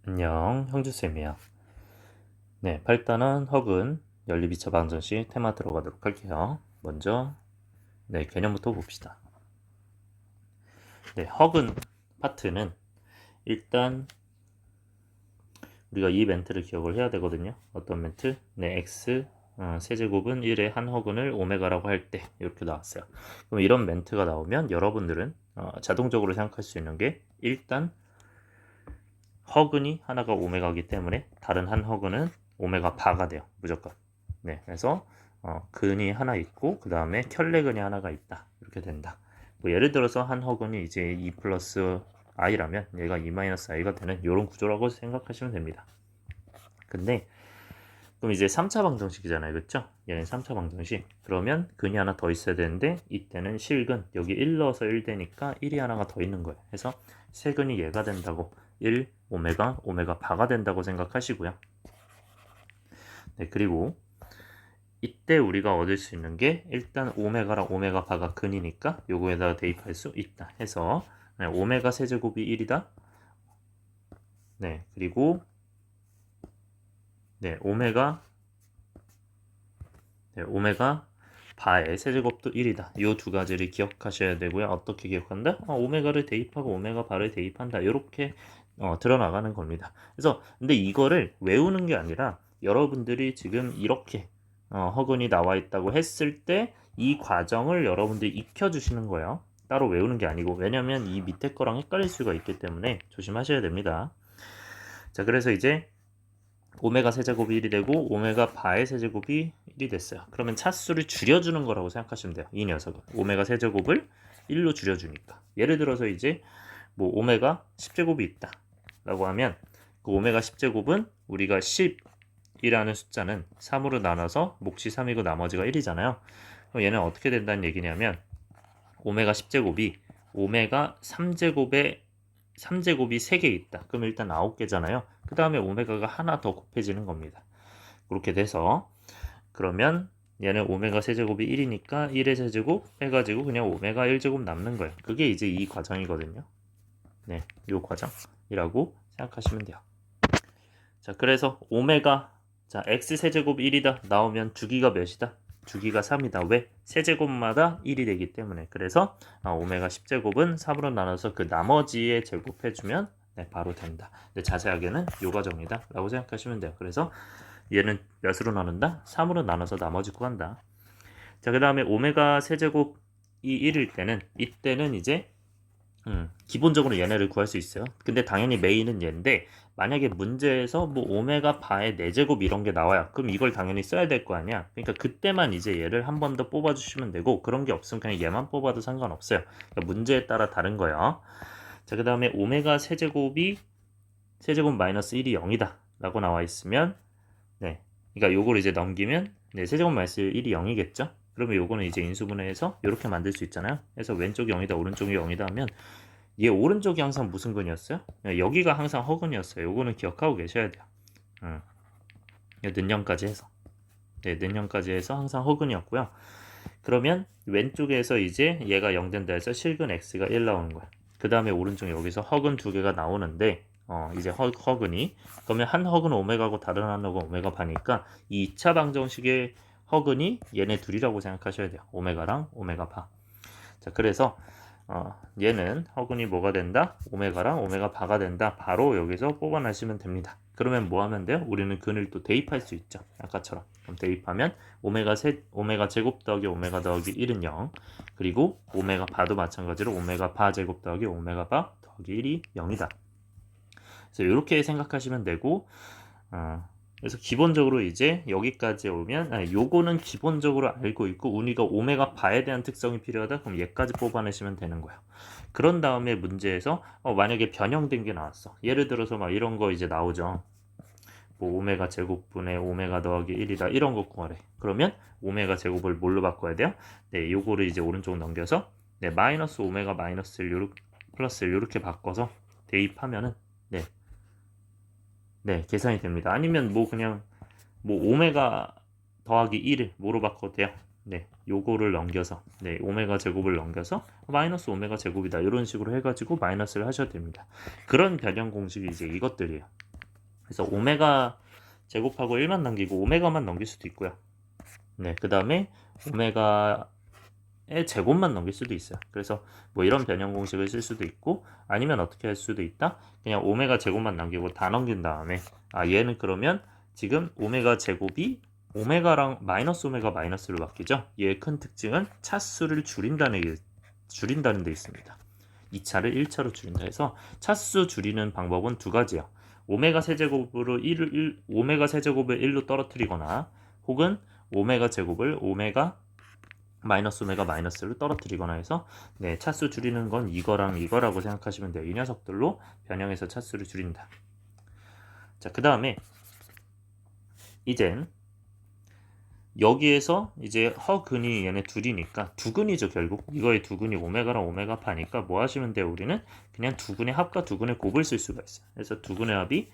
안녕, 형주쌤이야. 네, 8단원 허근 연립 2차 방정식 테마 들어가도록 할게요. 먼저 개념부터 봅시다. 허근 파트는 일단 우리가 이 멘트를 기억을 해야 되거든요. 어떤 멘트? x 세제곱은 1의 한 허근을 오메가라고 할 때 이렇게 나왔어요. 그럼 이런 멘트가 나오면 여러분들은 자동적으로 생각할 수 있는 게 일단 허근이 하나가 오메가이기 때문에 다른 한 허근은 오메가 바가 돼요. 무조건. 네, 그래서 근이 하나 있고 그 다음에 켤레근이 하나가 있다. 이렇게 된다. 뭐 예를 들어서 한 허근이 이제 2 플러스 i라면 얘가 2 마이너스 i가 되는 이런 구조라고 생각하시면 됩니다. 근데 그럼 이제 3차 방정식이잖아요. 그렇죠? 얘는 3차 방정식. 그러면 근이 하나 더 있어야 되는데 이때는 실근. 여기 1 넣어서 1 되니까 1이 하나가 더 있는 거예요. 그래서 세근이 얘가 된다고 1 오메가 바가 된다고 생각하시고요. 네, 그리고 이때 우리가 얻을 수 있는 게 일단 오메가랑 오메가 바가 근이니까 요거에다가 대입할 수 있다 해서 오메가 세제곱이 1이다. 네, 그리고 오메가 바의 세제곱도 1이다. 이 두 가지를 기억하셔야 되고요. 어떻게 기억한다? 오메가를 대입하고 오메가 바를 대입한다. 이렇게 드러나가는 겁니다. 그래서 근데 이거를 외우는 게 아니라 여러분들이 지금 이렇게 허근이 나와 있다고 했을 때 이 과정을 여러분들이 익혀주시는 거예요. 따로 외우는 게 아니고 왜냐면 이 밑에 거랑 헷갈릴 수가 있기 때문에 조심하셔야 됩니다. 자, 그래서 이제 오메가 세제곱이 1이 되고 오메가 바의 세제곱이 1이 됐어요. 그러면 차수를 줄여주는 거라고 생각하시면 돼요. 이 녀석은 오메가 세제곱을 1로 줄여주니까. 예를 들어서 이제 뭐 오메가 10제곱이 있다 라고 하면 그 오메가 10제곱은 우리가 10이라는 숫자는 3으로 나눠서 몫이 3이고 나머지가 1이잖아요. 그럼 얘는 어떻게 된다는 얘기냐면 오메가 10제곱이 오메가 3제곱에 3제곱이 3개 있다. 그럼 일단 9개잖아요. 그 다음에 오메가가 하나 더 곱해지는 겁니다. 그렇게 돼서 그러면 얘는 오메가 세제곱이 1이니까 1의 세제곱 해가지고 그냥 오메가 1제곱 남는 거예요. 그게 이제 이 과정이거든요. 네, 이 과정이라고 생각하시면 돼요. 자, 그래서 오메가 자 x 세제곱 1이다 나오면 주기가 몇이다? 주기가 3이다. 왜? 세제곱마다 1이 되기 때문에. 그래서 오메가 10제곱은 3으로 나눠서 그 나머지에 제곱해주면 바로 된다. 근데 자세하게는 요 과정이다 라고 생각하시면 돼요. 그래서 얘는 몇으로 나눈다? 3으로 나눠서 나머지 구한다. 자, 그 다음에 오메가 세제곱이 1일 때는 이때는 이제 기본적으로 얘네를 구할 수 있어요. 근데 당연히 메인은 얘인데 만약에 문제에서 뭐 오메가 바의 4제곱 이런 게 나와요. 그럼 이걸 당연히 써야 될 거 아니야. 그러니까 그때만 이제 얘를 한 번 더 뽑아주시면 되고 그런 게 없으면 그냥 얘만 뽑아도 상관없어요. 그러니까 문제에 따라 다른 거예요. 자, 그 다음에 오메가 세제곱이 세제곱 마이너스 1이 0이다 라고 나와 있으면 그러니까 요걸 이제 넘기면 세제곱 마이너스 1이 0이겠죠. 그러면 요거는 이제 인수분해해서 이렇게 만들 수 있잖아요. 그래서 왼쪽이 0이다 오른쪽이 0이다 하면 얘 오른쪽이 항상 무슨 근이었어요? 여기가 항상 허근이었어요. 요거는 기억하고 계셔야 돼요. 는형까지 해서 는형까지 해서 항상 허근이었고요. 그러면 왼쪽에서 이제 얘가 0 된다 해서 실근 x가 1 나오는 거야. 그 다음에 오른쪽 여기서 허근 두 개가 나오는데 이제 허근이 그러면 한 허근 오메가고 다른 한 허근 오메가 바니까 이 2차 방정식의 허근이 얘네 둘이라고 생각하셔야 돼요. 오메가랑 오메가 바. 자, 그래서 얘는 허근이 뭐가 된다? 오메가랑 오메가 바가 된다. 바로 여기서 뽑아내시면 됩니다. 그러면 뭐 하면 돼요? 우리는 근을 또 대입할 수 있죠. 아까처럼. 그럼 대입하면 오메가 제곱 더하기 오메가 더하기 1은 0. 그리고 오메가 바도 마찬가지로 오메가 바 제곱 더하기 오메가 바 더하기 1이 0이다. 그래서 이렇게 생각하시면 되고 그래서 기본적으로 이제 여기까지 오면 요거는 기본적으로 알고 있고 우리가 오메가 바에 대한 특성이 필요하다 그럼 얘까지 뽑아내시면 되는 거예요. 그런 다음에 문제에서 만약에 변형된 게 나왔어. 예를 들어서 막 이런 거 이제 나오죠. 뭐 오메가 제곱분의 오메가 더하기 1이다 이런 거 구하래. 그러면 오메가 제곱을 뭘로 바꿔야 돼요? 요거를 이제 오른쪽으로 넘겨서 마이너스 오메가 마이너스 1 플러스 1 이렇게 바꿔서 대입하면은 계산이 됩니다. 아니면 뭐 그냥 뭐 오메가 더하기 1을 뭐로 바꿔도 돼요? 요거를 넘겨서 오메가 제곱을 넘겨서 마이너스 오메가 제곱이다 이런 식으로 해가지고 마이너스를 하셔도 됩니다. 그런 변형 공식이 이제 이것들이에요. 그래서 오메가 제곱하고 1만 남기고 오메가만 넘길 수도 있고요. 네, 그 다음에 오메가의 제곱만 넘길 수도 있어요. 그래서 뭐 이런 변형 공식을 쓸 수도 있고, 아니면 어떻게 할 수도 있다. 그냥 오메가 제곱만 남기고 다 넘긴 다음에, 얘는 그러면 지금 오메가 제곱이 오메가랑 마이너스 오메가 마이너스로 바뀌죠. 얘의 큰 특징은 차수를 줄인다는 데 있습니다. 2차를 1차로 줄인다 해서 차수 줄이는 방법은 두 가지요. 오메가 세제곱으로 오메가 세제곱을 1로 떨어뜨리거나, 혹은 오메가 제곱을 오메가 마이너스로 떨어뜨리거나 해서, 네, 차수 줄이는 건 이거랑 이거라고 생각하시면 돼요. 이 녀석들로 변형해서 차수를 줄인다. 자, 그 다음에 이젠 여기에서 이제 허근이 얘네 둘이니까 두근이죠. 결국 이거의 두근이 오메가랑 오메가 파니까 뭐 하시면 돼요? 우리는 그냥 두근의 합과 두근의 곱을 쓸 수가 있어요. 그래서 두근의 합이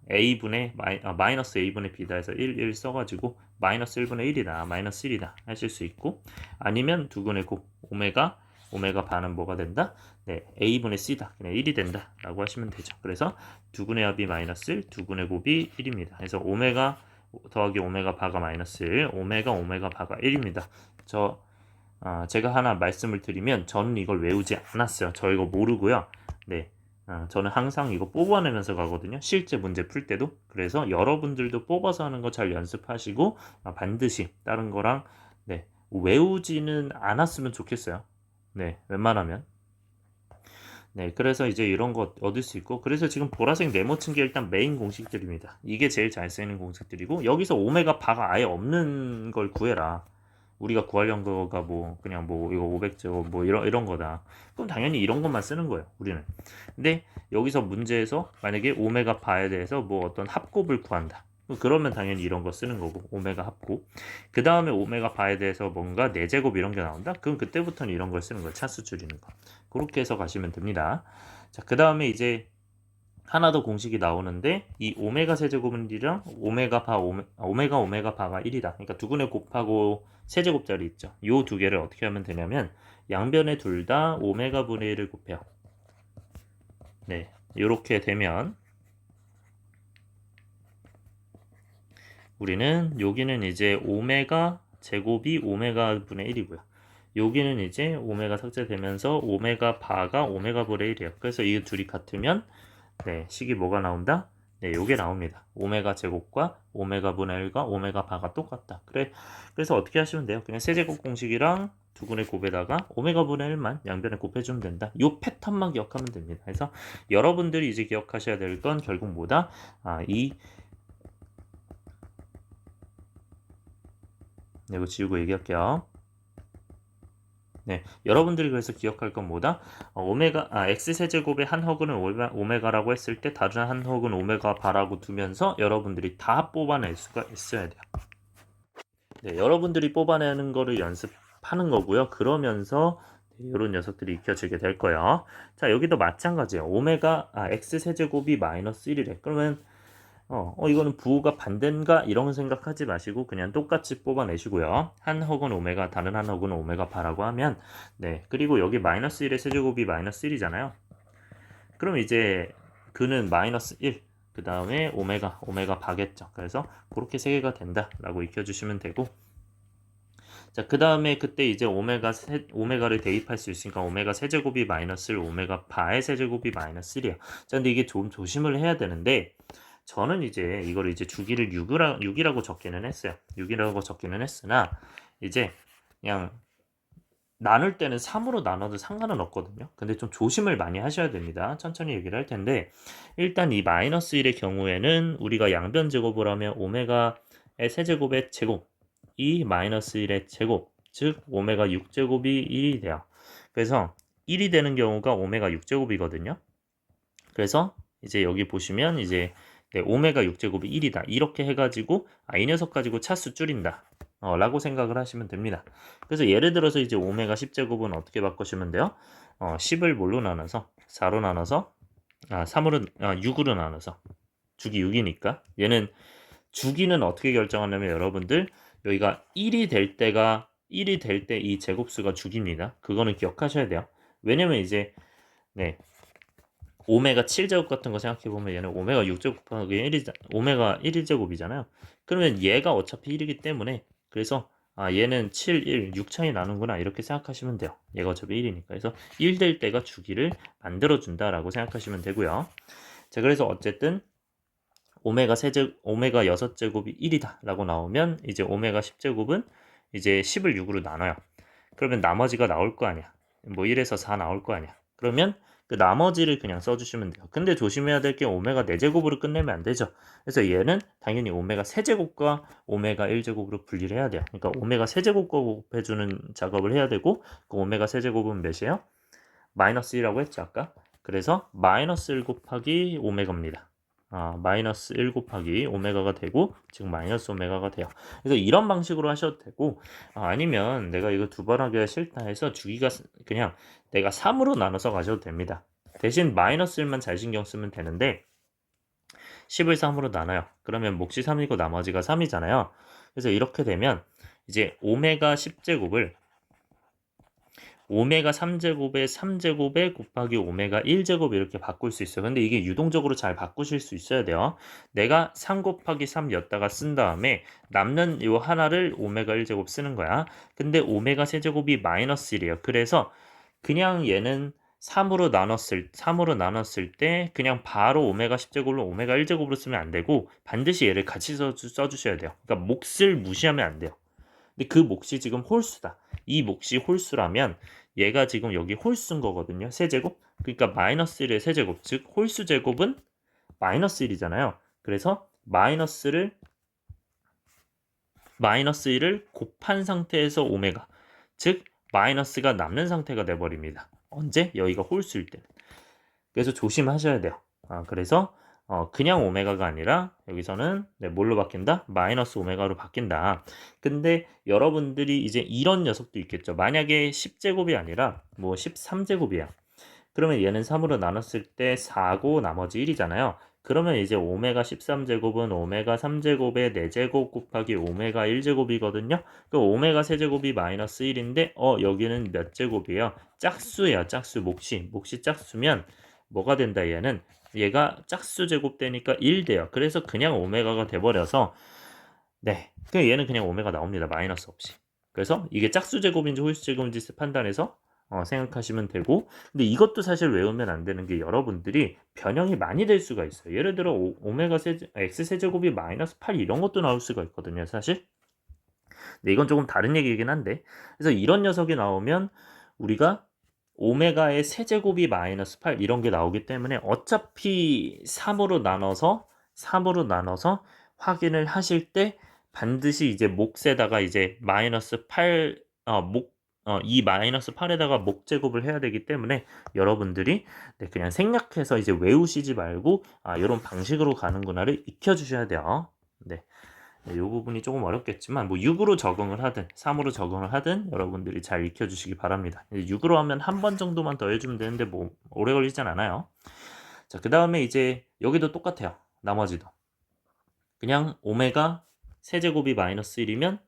a분의 마이너스 a분의 b다 해서 1 써가지고 마이너스 1분의 1이다 마이너스 1이다 하실 수 있고, 아니면 두근의 곱 오메가 반은 뭐가 된다? 네, a분의 c다. 그냥 1이 된다 라고 하시면 되죠. 그래서 두근의 합이 마이너스 1, 두근의 곱이 1입니다. 그래서 오메가 더하기 오메가 바가 마이너스 1, 오메가 바가 1입니다. 제가 하나 말씀을 드리면, 저는 이걸 외우지 않았어요. 저 이거 모르고요. 네, 저는 항상 이거 뽑아내면서 가거든요. 실제 문제 풀 때도. 그래서 여러분들도 뽑아서 하는 거 잘 연습하시고, 반드시 다른 거랑, 네, 외우지는 않았으면 좋겠어요. 네, 웬만하면. 네, 그래서 이제 이런 거 얻을 수 있고, 그래서 지금 보라색 네모친 게 일단 메인 공식들입니다. 이게 제일 잘 쓰이는 공식들이고, 여기서 오메가 바가 아예 없는 걸 구해라. 우리가 구하려는 거가 뭐 그냥 뭐 이거 500제곱 뭐 이런 거다. 그럼 당연히 이런 것만 쓰는 거예요, 우리는. 근데 여기서 문제에서 만약에 오메가 바에 대해서 뭐 어떤 합곱을 구한다. 그러면 당연히 이런 거 쓰는 거고, 오메가 합곱. 그 다음에 오메가 바에 대해서 뭔가 4제곱 이런 게 나온다? 그럼 그때부터는 이런 걸 쓰는 거예요. 차수 줄이는 거. 그렇게 해서 가시면 됩니다. 자, 그 다음에 이제 하나 더 공식이 나오는데, 이 오메가 세제곱은이랑 오메가 바가 1이다. 그러니까 두근의 곱하고 세제곱짜리 있죠. 요 두 개를 어떻게 하면 되냐면, 양변에 둘 다 오메가 분의 1을 곱해요. 네, 이렇게 되면 우리는 여기는 이제 오메가 제곱이 오메가 분의 1이고요. 여기는 이제 오메가 삭제되면서 오메가 바가 오메가 분의 1이에요. 그래서 이 둘이 같으면, 네, 식이 뭐가 나온다? 네, 요게 나옵니다. 오메가 제곱과 오메가 분의 1과 오메가 바가 똑같다. 그래서 어떻게 하시면 돼요? 그냥 세제곱 공식이랑 두근의 곱에다가 오메가 분의 1만 양변에 곱해주면 된다. 요 패턴만 기억하면 됩니다. 그래서 여러분들이 이제 기억하셔야 될 건 결국 뭐다? 네, 이거 지우고 얘기할게요. 네, 여러분들이 그래서 기억할 건 뭐다? x 세제곱의 한 허근은 오메가라고 했을 때 다른 한 허근 오메가 바라고 두면서 여러분들이 다 뽑아낼 수가 있어야 돼요. 네, 여러분들이 뽑아내는 거를 연습하는 거고요. 그러면서 이런 녀석들이 익혀지게 될 거예요. 자, 여기도 마찬가지예요. x 세제곱이 마이너스 1이래. 그러면 이거는 부호가 반대인가 이런 생각하지 마시고 그냥 똑같이 뽑아내시고요. 한 혹은 오메가, 다른 한 혹은 오메가 바라고 하면, 네, 그리고 여기 마이너스 1의 세제곱이 마이너스 1이잖아요. 그럼 이제 그는 마이너스 1, 그 다음에 오메가 바겠죠. 그래서 그렇게 세 개가 된다라고 익혀주시면 되고, 자, 그 다음에 그때 이제 오메가를 대입할 수 있으니까 오메가 세제곱이 마이너스 1, 오메가 바의 세제곱이 마이너스 1이야. 자, 근데 이게 좀 조심을 해야 되는데, 저는 이제 이거를 이제 주기를 6이라고 적기는 했어요. 6이라고 적기는 했으나, 이제 그냥 나눌 때는 3으로 나눠도 상관은 없거든요. 근데 좀 조심을 많이 하셔야 됩니다. 천천히 얘기를 할 텐데, 일단 이 마이너스 1의 경우에는 우리가 양변 제곱을 하면 오메가의 세제곱의 제곱, 이 마이너스 1의 제곱, 즉 오메가 6제곱이 1이 돼요. 그래서 1이 되는 경우가 오메가 6제곱이거든요. 그래서 이제 여기 보시면 이제, 네, 오메가 6제곱이 1이다. 이렇게 해가지고 이 녀석 가지고 차수 줄인다. 라고 생각을 하시면 됩니다. 그래서 예를 들어서 이제 오메가 10제곱은 어떻게 바꾸시면 돼요? 10을 뭘로 나눠서 4로 나눠서 6으로 나눠서 주기 6이니까 얘는 주기는 어떻게 결정하냐면, 여러분들 여기가 1이 될 때 이 제곱수가 주기입니다. 그거는 기억하셔야 돼요. 왜냐면 이제, 네, 오메가 7제곱 같은 거 생각해보면 얘는 오메가 6제곱 곱하기 1이잖아. 오메가 1제곱이잖아요. 그러면 얘가 어차피 1이기 때문에 그래서 얘는 7, 1, 6 차이 나는구나 이렇게 생각하시면 돼요. 얘가 어차피 1이니까. 그래서 1 될 때가 주기를 만들어준다라고 생각하시면 되고요. 자, 그래서 어쨌든 오메가 6제곱이 1이다 라고 나오면 이제 오메가 10제곱은 이제 10을 6으로 나눠요. 그러면 나머지가 나올 거 아니야. 뭐 1에서 4 나올 거 아니야. 그러면 그 나머지를 그냥 써주시면 돼요. 근데 조심해야 될 게 오메가 4제곱으로 끝내면 안 되죠. 그래서 얘는 당연히 오메가 세제곱과 오메가 1제곱으로 분리를 해야 돼요. 그러니까 오메가 세제곱과 곱해주는 작업을 해야 되고 그 오메가 세제곱은 몇이에요? 마이너스 1이라고 했죠 아까. 그래서 마이너스 1 곱하기 오메가입니다. 마이너스 1 곱하기 오메가가 되고 지금 마이너스 오메가가 돼요. 그래서 이런 방식으로 하셔도 되고 아니면 내가 이거 두 번 하기가 싫다 해서 주기가 그냥 내가 3으로 나눠서 가셔도 됩니다. 대신 마이너스 1만 잘 신경 쓰면 되는데 10을 3으로 나눠요. 그러면 몫이 3이고 나머지가 3이잖아요. 그래서 이렇게 되면 이제 오메가 10제곱을 오메가 3제곱에 3제곱에 곱하기 오메가 1제곱 이렇게 바꿀 수 있어요. 근데 이게 유동적으로 잘 바꾸실 수 있어야 돼요. 내가 3 곱하기 3였다가 쓴 다음에 남는 요 하나를 오메가 1제곱 쓰는 거야. 근데 오메가 세제곱이 마이너스 1이에요. 그래서 그냥 얘는 3으로 나눴을 때 그냥 바로 오메가 10제곱을 오메가 1제곱으로 쓰면 안 되고 반드시 얘를 같이 써주셔야 돼요. 그러니까 몫을 무시하면 안 돼요. 근데 그 몫이 지금 홀수다. 이 몫이 홀수라면 얘가 지금 여기 홀수인 거거든요. 세제곱. 그러니까 마이너스 1의 세제곱. 즉 홀수 제곱은 마이너스 1이잖아요. 그래서 마이너스 1을 곱한 상태에서 오메가. 즉 마이너스가 남는 상태가 돼버립니다. 언제? 여기가 홀수일 때는. 그래서 조심하셔야 돼요. 그래서 그냥 오메가가 아니라 여기서는 뭘로 바뀐다? 마이너스 오메가로 바뀐다. 근데 여러분들이 이제 이런 녀석도 있겠죠. 만약에 10제곱이 아니라 뭐 13제곱이야. 그러면 얘는 3으로 나눴을 때 4고 나머지 1이잖아요. 그러면 이제 오메가 13제곱은 오메가 3제곱의 4제곱 곱하기 오메가 1제곱이거든요. 그 오메가 세제곱이 마이너스 1인데 여기는 몇 제곱이에요? 짝수예요. 짝수 몫이 짝수면 뭐가 된다 얘는 얘가 짝수 제곱 되니까 1 돼요. 그래서 그냥 오메가가 돼버려서 얘는 그냥 오메가 나옵니다. 마이너스 없이. 그래서 이게 짝수 제곱인지 홀수 제곱인지 판단해서 생각하시면 되고 근데 이것도 사실 외우면 안 되는 게 여러분들이 변형이 많이 될 수가 있어요. 예를 들어 오메가 x 세제곱이 마이너스 8 이런 것도 나올 수가 있거든요. 사실. 근데 이건 조금 다른 얘기이긴 한데 그래서 이런 녀석이 나오면 우리가 오메가의 세제곱이 마이너스 8 이런 게 나오기 때문에 어차피 3으로 나눠서 확인을 하실 때 반드시 이제 몫에다가 이제 마이너스 8 이 마이너스 8에다가 목 제곱을 해야 되기 때문에 여러분들이 그냥 생략해서 이제 외우시지 말고 이런 방식으로 가는구나를 익혀주셔야 돼요. 이 부분이 조금 어렵겠지만 뭐 6으로 적응을 하든 3으로 적응을 하든 여러분들이 잘 익혀주시기 바랍니다. 6으로 하면 한 번 정도만 더 해주면 되는데 뭐 오래 걸리진 않아요. 자, 그 다음에 이제 여기도 똑같아요. 나머지도 그냥 오메가 세제곱이 마이너스 1이면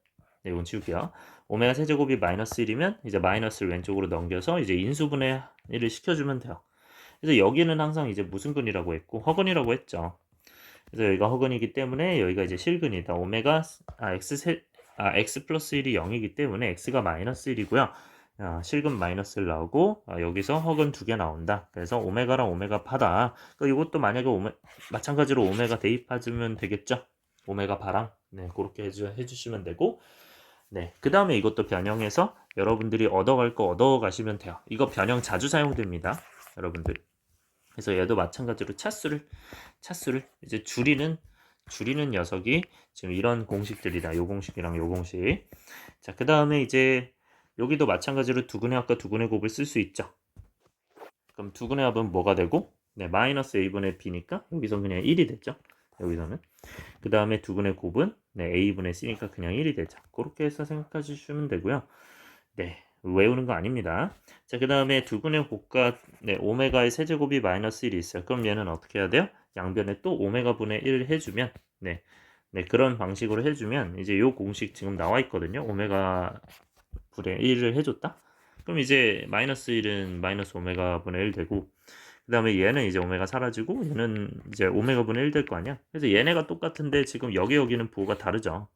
이건 지울게요. 오메가 세제곱이 마이너스 1이면 이제 마이너스를 왼쪽으로 넘겨서 이제 인수분해 1을 시켜주면 돼요. 그래서 여기는 항상 이제 무슨 근이라고 했고 허근이라고 했죠. 그래서 여기가 허근이기 때문에 여기가 이제 실근이다. x 플러스 1이 0이기 때문에 x가 마이너스 1이고요. 실근 마이너스 1 나오고 여기서 허근 2개 나온다. 그래서 오메가랑 오메가 파다. 그러니까 이것도 만약에 마찬가지로 오메가 대입하면 되겠죠. 오메가 파랑 그렇게 해주시면 되고 그 다음에 이것도 변형해서 여러분들이 얻어갈 거 얻어가시면 돼요. 이거 변형 자주 사용됩니다. 여러분들. 그래서 얘도 마찬가지로 차수를 이제 줄이는 녀석이 지금 이런 공식들이다. 요 공식이랑 요 공식. 자, 그 다음에 이제 여기도 마찬가지로 두근의 합과 두근의 곱을 쓸 수 있죠. 그럼 두근의 합은 뭐가 되고? 마이너스 a분의 b니까 여기서 그냥 1이 됐죠. 여기서는. 그 다음에 두근의 곱은 a분의 c니까 그냥 1이 되죠. 그렇게 해서 생각해 주시면 되고요. 외우는 거 아닙니다. 자, 그 다음에 두근의 곱과 오메가의 세제곱이 마이너스 1이 있어요. 그럼 얘는 어떻게 해야 돼요? 양변에 또 오메가 분의 1을 해주면 그런 방식으로 해주면 이제 요 공식 지금 나와 있거든요. 오메가 분의 1을 해줬다. 그럼 이제 마이너스 1은 마이너스 오메가 분의 1 되고 그 다음에 얘는 이제 오메가 사라지고 얘는 이제 오메가 분의 1 될 거 아니야. 그래서 얘네가 똑같은데 지금 여기는 부호가 다르죠.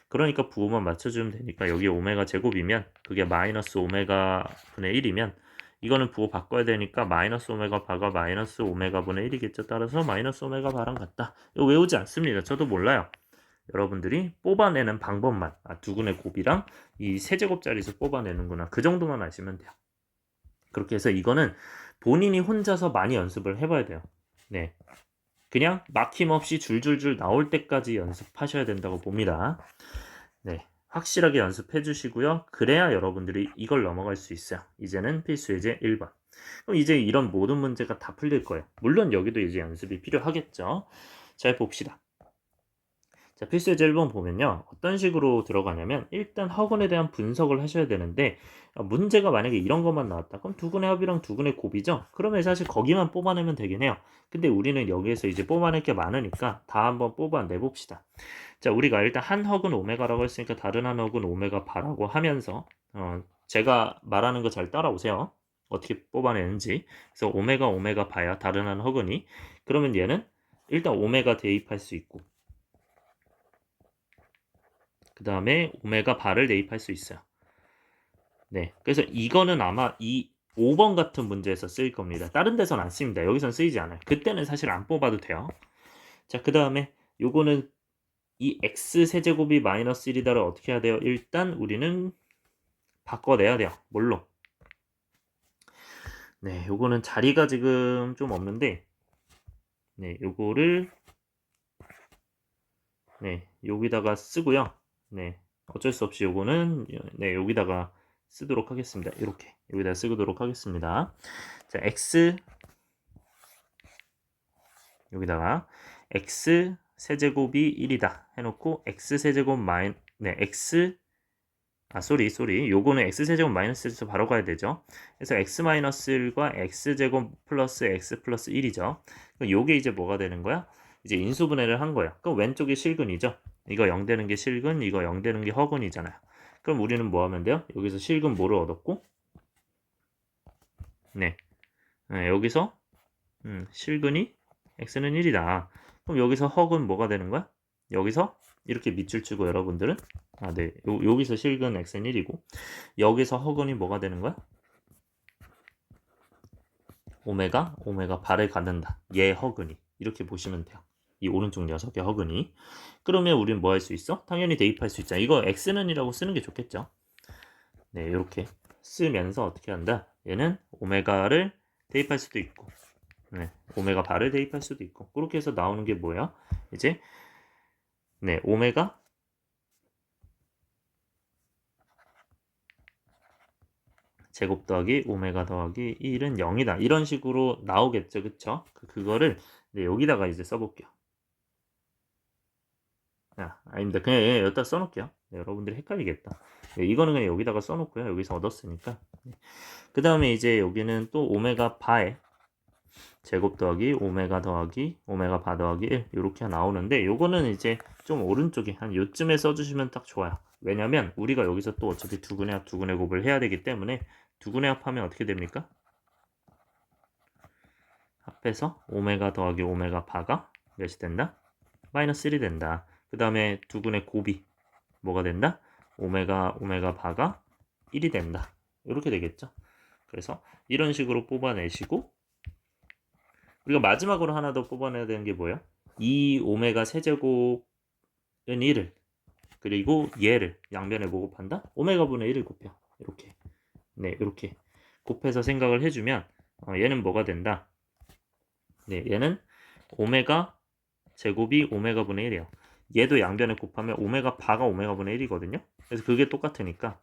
그러니까 부호만 맞춰주면 되니까 여기 오메가 제곱이면 그게 마이너스 오메가 분의 1이면 이거는 부호 바꿔야 되니까 마이너스 오메가 바가 마이너스 오메가 분의 1이겠죠. 따라서 마이너스 오메가 바랑 같다. 이거 외우지 않습니다. 저도 몰라요. 여러분들이 뽑아내는 방법만 두근의 곱이랑 이 세제곱짜리에서 뽑아내는구나. 그 정도만 아시면 돼요. 그렇게 해서 이거는 본인이 혼자서 많이 연습을 해봐야 돼요. 네, 그냥 막힘없이 줄줄줄 나올 때까지 연습하셔야 된다고 봅니다. 네, 확실하게 연습해 주시고요. 그래야 여러분들이 이걸 넘어갈 수 있어요. 이제는 필수 예제 1번. 그럼 이제 이런 모든 문제가 다 풀릴 거예요. 물론 여기도 이제 연습이 필요하겠죠. 잘 봅시다. 자, 필수 예제 1번 보면요. 어떤 식으로 들어가냐면 일단 학원에 대한 분석을 하셔야 되는데 문제가 만약에 이런 것만 나왔다. 그럼 두근의 합이랑 두근의 곱이죠. 그러면 사실 거기만 뽑아내면 되긴 해요. 근데 우리는 여기에서 이제 뽑아낼 게 많으니까 다 한번 뽑아내 봅시다. 자, 우리가 일단 한 헉은 오메가라고 했으니까 다른 한 헉은 오메가 바라고 하면서 제가 말하는 거 잘 따라오세요. 어떻게 뽑아내는지. 그래서 오메가 바야 다른 한 헉은이. 그러면 얘는 일단 오메가 대입할 수 있고 그 다음에 오메가 바를 대입할 수 있어요. 네, 그래서 이거는 아마 이 5번 같은 문제에서 쓰일 겁니다. 다른 데선 안 씁니다. 여기선 쓰이지 않아요. 그때는 사실 안 뽑아도 돼요. 자, 그 다음에 요거는 이 x 세제곱이 마이너스 1이다를 어떻게 해야 돼요? 일단 우리는 바꿔내야 돼요. 뭘로? 네, 요거는 자리가 지금 좀 없는데 네, 요거를 네, 여기다가 쓰고요. 네, 어쩔 수 없이 요거는 네, 여기다가 쓰도록 하겠습니다. 이렇게 여기다 쓰도록 하겠습니다. 자, x 여기다가 x 세제곱이 1이다 해놓고 x 세제곱 네, x 쏘리 요거는 x 세제곱 마이너스 1에서 바로 가야 되죠. 그래서 x 마이너스 1과 x 제곱 플러스 x 플러스 1이죠. 요게 이제 뭐가 되는 거야? 이제 인수분해를 한 거야. 그럼 왼쪽이 실근이죠. 이거 0 되는 게 실근, 이거 0 되는 게 허근이잖아요. 그럼 우리는 뭐 하면 돼요? 여기서 실근 뭐를 얻었고 네, 여기서 실근이 x는 1이다. 그럼 여기서 허근 뭐가 되는 거야? 여기서 이렇게 밑줄 치고 여러분들은 네, 여기서 실근 x는 1이고 여기서 허근이 뭐가 되는 거야? 오메가 바를 갖는다. 얘 허근이 이렇게 보시면 돼요. 이 오른쪽 녀석의 허근이. 그러면 우리는 뭐 할 수 있어? 당연히 대입할 수 있잖아. 이거 x는이라고 쓰는 게 좋겠죠. 네, 이렇게 쓰면서 어떻게 한다? 얘는 오메가를 대입할 수도 있고 네, 오메가 바를 대입할 수도 있고 그렇게 해서 나오는 게 뭐야? 이제 네, 오메가 제곱 더하기 오메가 더하기 1은 0이다. 이런 식으로 나오겠죠. 그쵸? 그거를 네, 여기다가 이제 써볼게요. 아닙니다. 그냥 여기다 써놓을게요. 네, 여러분들이 헷갈리겠다. 네, 이거는 그냥 여기다가 써놓고요. 여기서 얻었으니까. 네. 그 다음에 이제 여기는 또 오메가 바에 제곱 더하기 오메가 더하기 오메가 바 더하기 1 이렇게 나오는데 요거는 이제 좀 오른쪽에 한 요쯤에 써주시면 딱 좋아요. 왜냐면 우리가 여기서 또 어차피 두근의 합 두근의 곱을 해야 되기 때문에 두근의 합하면 어떻게 됩니까? 합해서 오메가 더하기 오메가 바가 몇이 된다? 마이너스 1이 된다. 그 다음에 두근의 곱이 뭐가 된다? 오메가 바가 1이 된다. 이렇게 되겠죠. 그래서 이런 식으로 뽑아내시고 우리가 마지막으로 하나 더 뽑아내야 되는 게 뭐예요? 이 오메가 세제곱은 1을 그리고 얘를 양변에 뭐 곱한다? 오메가 분의 1을 곱혀. 이렇게 네, 이렇게 곱해서 생각을 해주면 얘는 뭐가 된다? 네, 얘는 오메가 제곱이 오메가 분의 1이에요. 얘도 양변에 곱하면 오메가 바가 오메가 분의 1이거든요. 그래서 그게 똑같으니까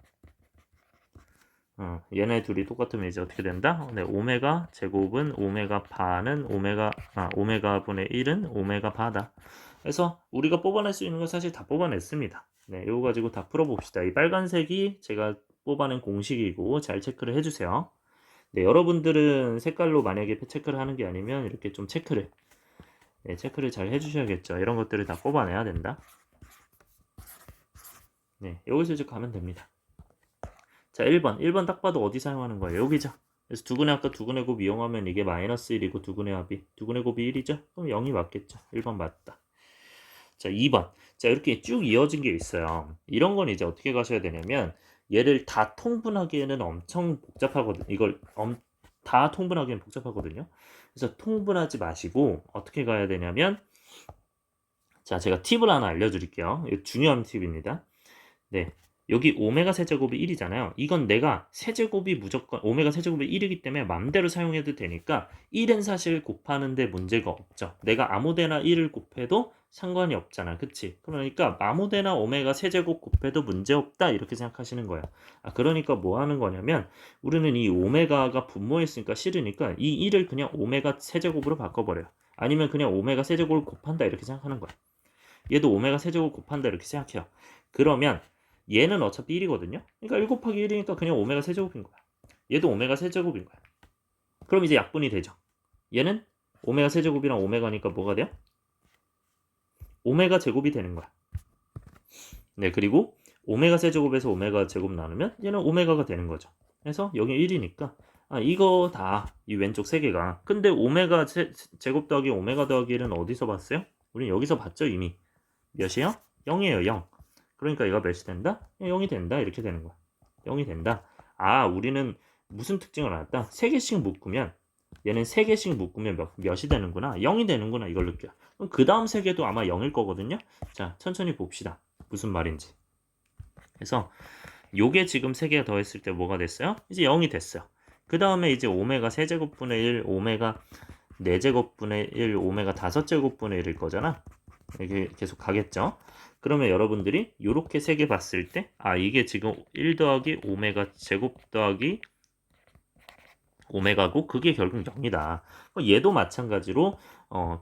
얘네 둘이 똑같으면 이제 어떻게 된다? 네, 오메가 제곱은 오메가 바는 오메가 분의 1은 오메가 바다. 그래서 우리가 뽑아낼 수 있는 건 사실 다 뽑아냈습니다. 네, 이거 가지고 다 풀어봅시다. 이 빨간색이 제가 뽑아낸 공식이고 잘 체크를 해주세요. 네, 여러분들은 색깔로 만약에 체크를 하는 게 아니면 이렇게 좀 체크를 잘 해주셔야겠죠. 이런 것들을 다 뽑아내야 된다. 네, 여기서 이제 가면 됩니다. 자, 1번 딱 봐도 어디 사용하는 거예요? 여기죠. 그래서 아까 두근의 곱 이용하면 이게 마이너스 1이고 두근의 합이 두근의 곱이 1이죠? 그럼 0이 맞겠죠. 1번 맞다. 자, 2번. 자, 이렇게 쭉 이어진 게 있어요. 이런 건 이제 어떻게 가셔야 되냐면 얘를 다 통분하기에는 엄청 복잡하거든요. 다 통분하기에는 복잡하거든요. 그래서 통분하지 마시고 어떻게 가야 되냐면 자, 제가 팁을 하나 알려드릴게요. 이거 중요한 팁입니다. 네. 여기 오메가 세제곱이 1이잖아요. 이건 내가 세제곱이 무조건 오메가 세제곱이 1이기 때문에 맘대로 사용해도 되니까 1은 사실 곱하는데 문제가 없죠. 내가 아무데나 1을 곱해도 상관이 없잖아. 그치? 그러니까 아무데나 오메가 세제곱 곱해도 문제없다 이렇게 생각하시는 거야. 그러니까 뭐 하는 거냐면 우리는 이 오메가가 분모했으니까 싫으니까 이 1을 그냥 오메가 세제곱으로 바꿔버려요. 아니면 그냥 오메가 세제곱을 곱한다 이렇게 생각하는 거야. 얘도 오메가 세제곱 곱한다 이렇게 생각해요. 그러면 얘는 어차피 1이거든요. 그러니까 1 곱하기 1이니까 그냥 오메가 세제곱인 거야. 얘도 오메가 세제곱인 거야. 그럼 이제 약분이 되죠. 얘는 오메가 세제곱이랑 오메가니까 뭐가 돼요? 오메가 제곱이 되는 거야. 네, 그리고 오메가 세제곱에서 오메가 제곱 나누면 얘는 오메가가 되는 거죠. 그래서 여기 1이니까 이거 다 이 왼쪽 세 개가. 근데 오메가 제곱 더하기 오메가 더하기 1은 어디서 봤어요? 우린 여기서 봤죠 이미. 몇이요? 0이에요 0. 그러니까 얘가 몇이 된다? 0이 된다 이렇게 되는 거야. 0이 된다. 우리는 무슨 특징을 알았다? 3개씩 묶으면 얘는 3개씩 묶으면 몇이 되는구나. 0이 되는구나 이걸 느껴. 그럼 그 다음 3개도 아마 0일 거거든요. 자, 천천히 봅시다. 무슨 말인지. 그래서 요게 지금 3개가 더했을 때 뭐가 됐어요? 이제 0이 됐어요. 그 다음에 이제 오메가 세제곱분의 1, 오메가 4제곱분의 1, 오메가 5제곱분의 1일 거잖아. 이게 계속 가겠죠. 그러면 여러분들이 이렇게 3개 봤을 때 이게 지금 1 더하기 오메가 제곱 더하기 오메가고 그게 결국 0이다. 얘도 마찬가지로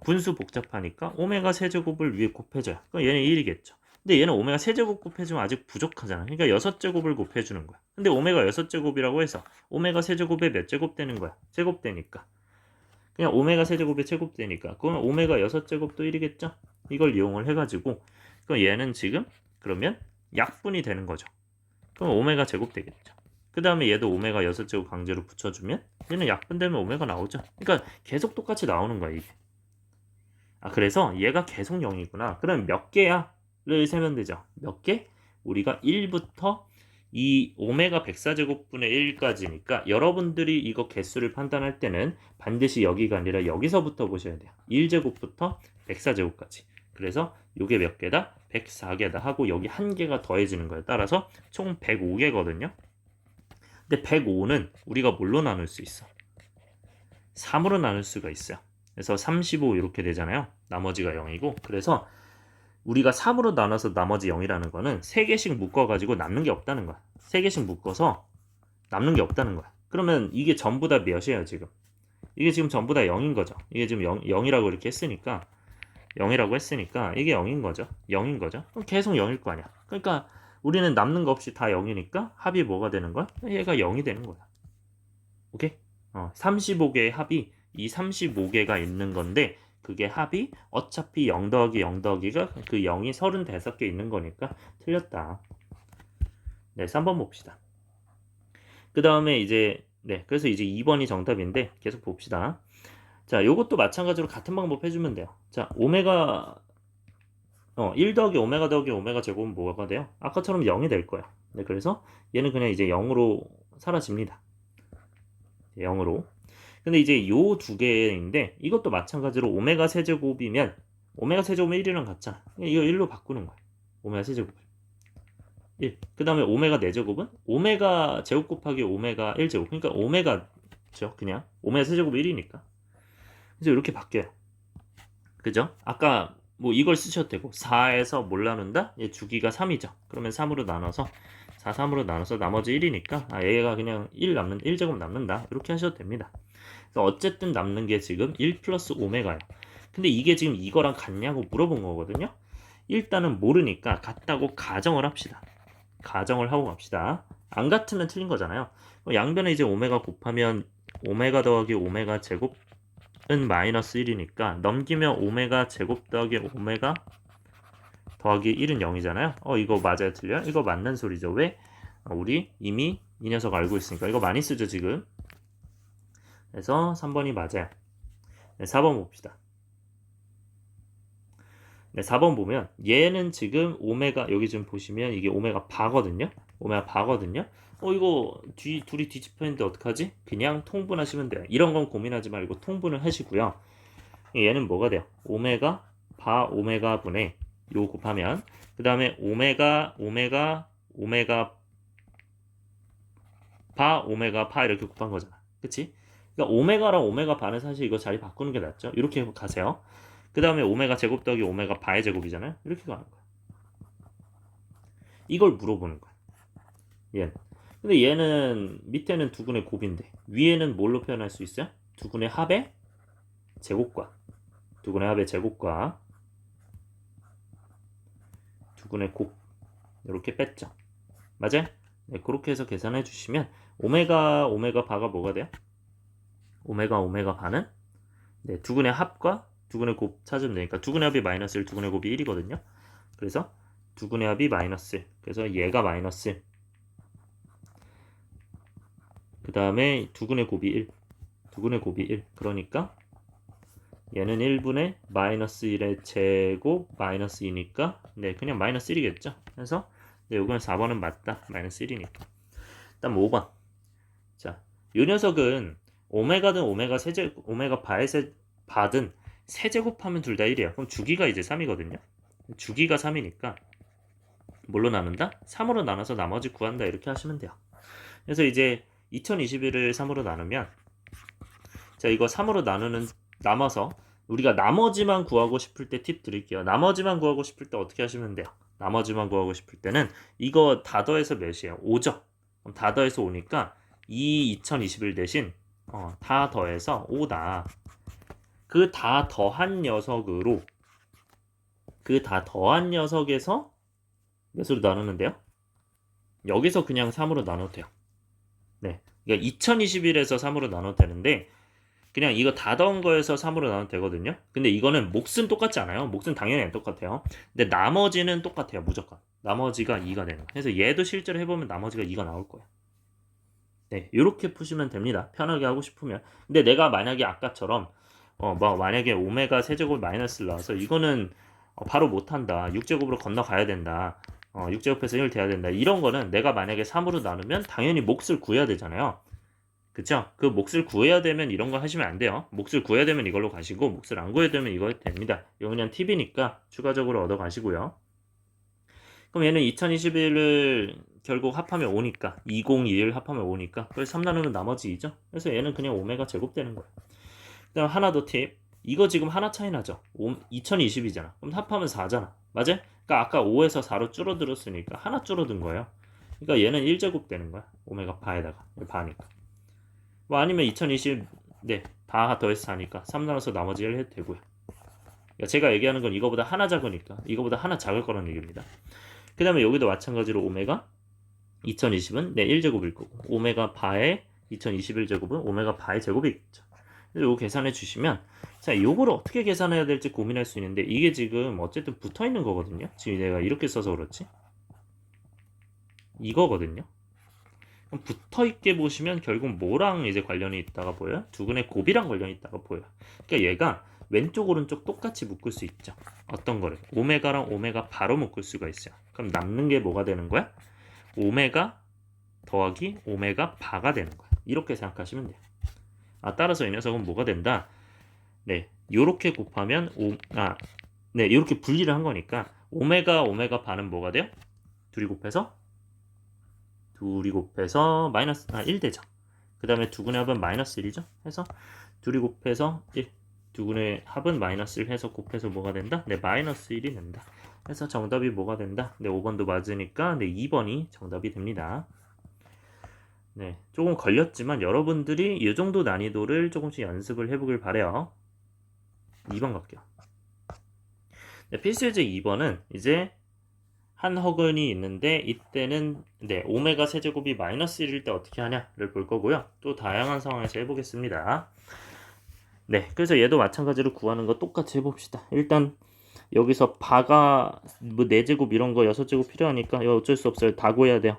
분수 복잡하니까 오메가 세제곱을 위에 곱해줘요. 그럼 얘는 1이겠죠. 근데 얘는 오메가 세제곱 곱해주면 아직 부족하잖아. 그러니까 6제곱을 곱해주는 거야. 근데 오메가 6제곱이라고 해서 오메가 세제곱에 몇 제곱 되는 거야? 제곱되니까. 그냥 오메가 세제곱에 제곱되니까. 그러면 오메가 6제곱도 1이겠죠? 이걸 이용을 해가지고 그럼 얘는 지금 그러면 약분이 되는 거죠. 그럼 오메가 제곱 되겠죠. 그 다음에 얘도 오메가 6제곱 강제로 붙여주면 얘는 약분되면 오메가 나오죠. 그러니까 계속 똑같이 나오는 거야 이게. 그래서 얘가 계속 0이구나. 그럼 몇 개야?를 세면 되죠. 몇 개? 우리가 1부터 이 오메가 104제곱분의 1까지니까 여러분들이 이거 개수를 판단할 때는 반드시 여기가 아니라 여기서부터 보셔야 돼요. 1제곱부터 104제곱까지. 그래서 이게 몇 개다? 104개다 하고 여기 한 개가 더해지는 거예요. 따라서 총 105개거든요. 근데 105는 우리가 뭘로 나눌 수 있어? 3으로 나눌 수가 있어요. 그래서 35 이렇게 되잖아요. 나머지가 0이고. 그래서 우리가 3으로 나눠서 나머지 0이라는 거는 3개씩 묶어가지고 남는 게 없다는 거야. 3개씩 묶어서 남는 게 없다는 거야. 그러면 이게 전부 다 몇이에요 지금? 이게 지금 전부 다 0인 거죠. 이게 지금 0이라고 이렇게 했으니까 0이라고 했으니까 이게 0인 거죠. 0인 거죠. 그럼 계속 0일 거 아니야. 그러니까 우리는 남는 거 없이 다 0이니까 합이 뭐가 되는 거야? 얘가 0이 되는 거야. 오케이? 35개의 합이 이 35개가 있는 건데 그게 합이 어차피 0 더하기 0 더하기가 그 0이 35개 있는 거니까 틀렸다. 네, 3번 봅시다. 그 다음에 이제 그래서 이제 2번이 정답인데 계속 봅시다. 자, 요것도 마찬가지로 같은 방법 해주면 돼요. 자, 오메가 1 더하기 오메가 더하기 오메가 제곱은 뭐가 돼요? 아까처럼 0이 될 거야. 네, 그래서 얘는 그냥 이제 0으로 사라집니다. 0으로. 근데 이제 요 두 개인데 이것도 마찬가지로 오메가 세제곱이면 오메가 세제곱은 1이랑 같잖아. 이거 1로 바꾸는 거야. 오메가 세제곱을 1. 그 다음에 오메가 4제곱은 오메가 제곱 곱하기 오메가 1제곱. 그러니까 오메가죠. 그냥 오메가 세제곱 1이니까. 그래서 이렇게 바뀌어요. 그죠? 아까 뭐 이걸 쓰셔도 되고 4에서 뭘 나눈다? 얘 주기가 3이죠. 그러면 3으로 나눠서 4, 3으로 나눠서 나머지 1이니까 얘가 그냥 1제곱 남는다. 이렇게 하셔도 됩니다. 그래서 어쨌든 남는 게 지금 1 플러스 오메가예요. 근데 이게 지금 이거랑 같냐고 물어본 거거든요. 일단은 모르니까 같다고 가정을 합시다. 가정을 하고 갑시다. 안 같으면 틀린 거잖아요. 양변에 이제 오메가 곱하면 오메가 더하기 오메가 제곱은 마이너스 1이니까 넘기면 오메가 제곱 더하기 오메가 더하기 1은 0이잖아요. 이거 맞아요? 틀려요? 이거 맞는 소리죠. 왜? 우리 이미 이 녀석 알고 있으니까. 이거 많이 쓰죠 지금. 그래서 3번이 맞아요. 네, 4번 봅시다. 네, 4번 보면 얘는 지금 오메가 여기 지금 보시면 이게 오메가 바거든요. 오메가 바거든요. 이거 둘이 뒤집혀 있는데 어떡하지? 그냥 통분하시면 돼요. 이런 건 고민하지 말고 통분을 하시고요. 얘는 뭐가 돼요? 오메가 바 오메가 분의 요 곱하면 그 다음에 오메가 바 오메가 파 이렇게 곱한 거잖아. 그치? 그러니까 오메가랑 오메가 바는 사실 이거 자리 바꾸는 게 낫죠. 이렇게 가세요. 그 다음에 오메가 제곱 더하기 오메가 바의 제곱이잖아요. 이렇게 가는 거야. 이걸 물어보는 거야. 얘는. 근데 얘는 밑에는 두근의 곱인데 위에는 뭘로 표현할 수 있어요? 두근의 합의 제곱과 두근의 합의 제곱과 두근의 곱 이렇게 뺐죠. 맞아요? 네, 그렇게 해서 계산해 주시면 오메가 바가 뭐가 돼요? 오메가 바는 네, 두근의 합과 두근의 곱 찾으면 되니까 두근의 합이 마이너스 1, 두근의 곱이 1이거든요. 그래서 두근의 합이 마이너스 1. 그래서 얘가 마이너스 1. 그 다음에 두근의 곱이 1. 두근의 곱이 1. 그러니까 얘는 1분의 마이너스 1의 제곱 마이너스 2니까 네, 그냥 마이너스 1이겠죠. 그래서 네, 요건 4번은 맞다. 마이너스 1이니까. 다음 5번. 자, 요 녀석은 오메가든 오메가 바든 세제곱하면 둘 다 1이야. 그럼 주기가 이제 3이거든요. 주기가 3이니까 뭘로 나눈다? 3으로 나눠서 나머지 구한다. 이렇게 하시면 돼요. 그래서 이제 2021을 3으로 나누면 자, 이거 3으로 남아서 우리가 나머지만 구하고 싶을 때 팁 드릴게요. 나머지만 구하고 싶을 때 어떻게 하시면 돼요? 나머지만 구하고 싶을 때는 이거 다 더해서 몇이에요? 5죠? 그럼 다 더해서 5니까 이 2021 대신 다 더해서 5다. 그 다 더한 녀석에서 몇으로 나누는데요? 여기서 그냥 3으로 나눠도 돼요. 네. 그러니까 2021에서 3으로 나눠도 되는데 그냥 이거 다 더한 거에서 3으로 나눠도 되거든요. 근데 이거는 몫은 똑같지 않아요. 몫은 당연히 안 똑같아요. 근데 나머지는 똑같아요. 무조건. 나머지가 2가 되는 거예요. 그래서 얘도 실제로 해보면 나머지가 2가 나올 거예요. 네, 이렇게 푸시면 됩니다. 편하게 하고 싶으면. 근데 내가 만약에 아까처럼 만약에 오메가 세제곱 마이너스를 나와서 이거는 바로 못한다. 6제곱으로 건너가야 된다. 6제곱해서 1 돼야 된다. 이런 거는 내가 만약에 3으로 나누면 당연히 몫을 구해야 되잖아요. 그쵸? 그 몫을 구해야 되면 이런 거 하시면 안 돼요. 몫을 구해야 되면 이걸로 가시고 몫을 안 구해야 되면 이거 됩니다. 이거 그냥 팁이니까 추가적으로 얻어 가시고요. 그럼 얘는 2021을 결국 합하면 5니까 2021 합하면 5니까 그래서 3 나누면 나머지 2죠. 그래서 얘는 그냥 오메가 제곱 되는 거예요. 그다음 하나 더 팁. 이거 지금 하나 차이 나죠. 2020이잖아. 그럼 합하면 4잖아. 맞아요? 그러니까 아까 5에서 4로 줄어들었으니까 하나 줄어든 거예요. 그러니까 얘는 1제곱 되는 거야. 오메가 바에다가 바니까. 뭐 아니면 2020 네, 다 더해서 4니까 3 나눠서 나머지 1 해도 되고요. 그러니까 제가 얘기하는 건 이거보다 하나 작으니까 이거보다 하나 작을 거라는 얘기입니다. 그 다음에 여기도 마찬가지로 오메가 2020은 네 1제곱일 거고 오메가 바의 2021제곱은 오메가 바의 제곱이겠죠. 그래서 이거 계산해 주시면 자 요거를 어떻게 계산해야 될지 고민할 수 있는데 이게 지금 어쨌든 붙어 있는 거거든요. 지금 내가 이렇게 써서 그렇지 이거거든요. 그럼 붙어 있게 보시면 결국 뭐랑 이제 관련이 있다가 보여요? 두근의 곱이랑 관련이 있다가 보여요. 그러니까 얘가 왼쪽 오른쪽 똑같이 묶을 수 있죠. 어떤 거를? 오메가랑 오메가 바로 묶을 수가 있어요. 그럼 남는 게 뭐가 되는 거야? 오메가 더하기 오메가 바가 되는 거야. 이렇게 생각하시면 돼요. 따라서 이 녀석은 뭐가 된다? 네, 요렇게 곱하면 네, 이렇게 분리를 한 거니까 오메가 바는 뭐가 돼요? 둘이 곱해서 마이너스 1 되죠. 그 다음에 두근의 합은 마이너스 1이죠. 해서 둘이 곱해서 1 두근의 합은 마이너스 1 해서 곱해서 뭐가 된다? 네, 마이너스 1이 된다. 그래서 정답이 뭐가 된다? 네, 5번도 맞으니까 네, 2번이 정답이 됩니다. 네, 조금 걸렸지만 여러분들이 이 정도 난이도를 조금씩 연습을 해보길 바래요. 2번 갈게요. 네, 필수예제 2번은 이제 한 허근이 있는데 이때는 네, 오메가 세제곱이 마이너스 1일 때 어떻게 하냐를 볼 거고요. 또 다양한 상황에서 해보겠습니다. 네, 그래서 얘도 마찬가지로 구하는 거 똑같이 해봅시다. 일단 여기서 바가 뭐 4제곱 이런 거 6제곱 필요하니까 이거 어쩔 수 없어요. 다 구해야 돼요.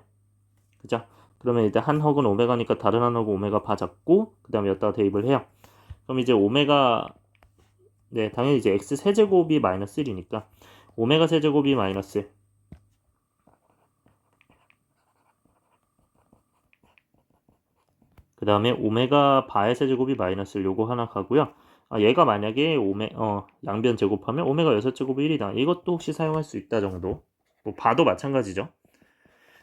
그죠? 그러면 일단 한 헉은 오메가니까 다른 한 헉은 오메가 바 잡고 그 다음에 여기다가 대입을 해요. 그럼 이제 오메가 네 당연히 이제 x 세제곱이 마이너스 1이니까 오메가 세제곱이 마이너스 1. 그 다음에 오메가 바의 세제곱이 마이너스 1 요거 하나 가고요. 얘가 만약에 양변 제곱하면 오메가 6제곱이 1이다. 이것도 혹시 사용할 수 있다 정도. 뭐 바도 마찬가지죠.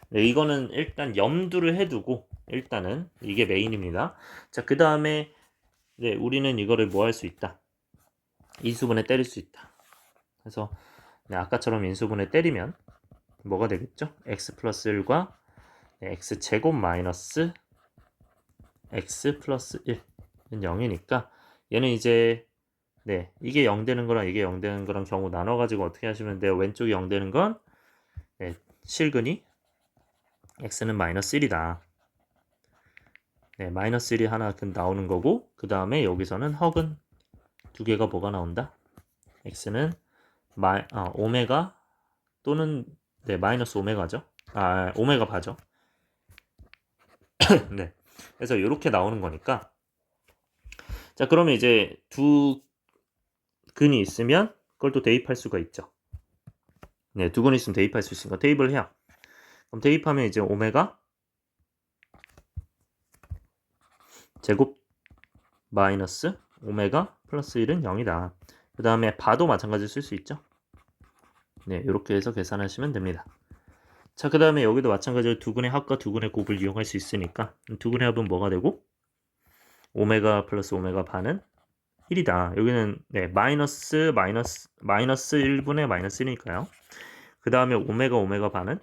네, 이거는 일단 염두를 해두고 일단은 이게 메인입니다. 자, 그 다음에 네, 우리는 이거를 뭐 할 수 있다. 인수분해 때릴 수 있다. 그래서 네, 아까처럼 인수분해 때리면 뭐가 되겠죠? x 플러스 1과 x 제곱 마이너스 x 플러스 1은 0이니까 얘는 이제 네, 이게 0 되는 거랑 이게 0 되는 거랑 경우 나눠가지고 어떻게 하시면 돼요? 왼쪽이 0 되는 건 네, 실근이 x는 마이너스 1이다. 네, 마이너스 1이 하나 나오는 거고 그 다음에 여기서는 헉은 두 개가 뭐가 나온다? x는 오메가 또는 네, 마이너스 오메가죠. 오메가 바죠. 네. 그래서 이렇게 나오는 거니까 자, 그러면 이제 두 근이 있으면 그걸 또 대입할 수가 있죠. 네, 두 근이 있으면 대입할 수 있으니까 대입을 해요. 그럼 대입하면 이제 오메가 제곱 마이너스 오메가 플러스 1은 0이다. 그 다음에 바도 마찬가지로 쓸 수 있죠. 네, 이렇게 해서 계산하시면 됩니다. 자, 그 다음에 여기도 마찬가지로 두 근의 합과 두 근의 곱을 이용할 수 있으니까 두 근의 합은 뭐가 되고 오메가 플러스 오메가 바는 1이다. 여기는 네, 마이너스 1분의 마이너스 1이니까요. 그 다음에 오메가 바는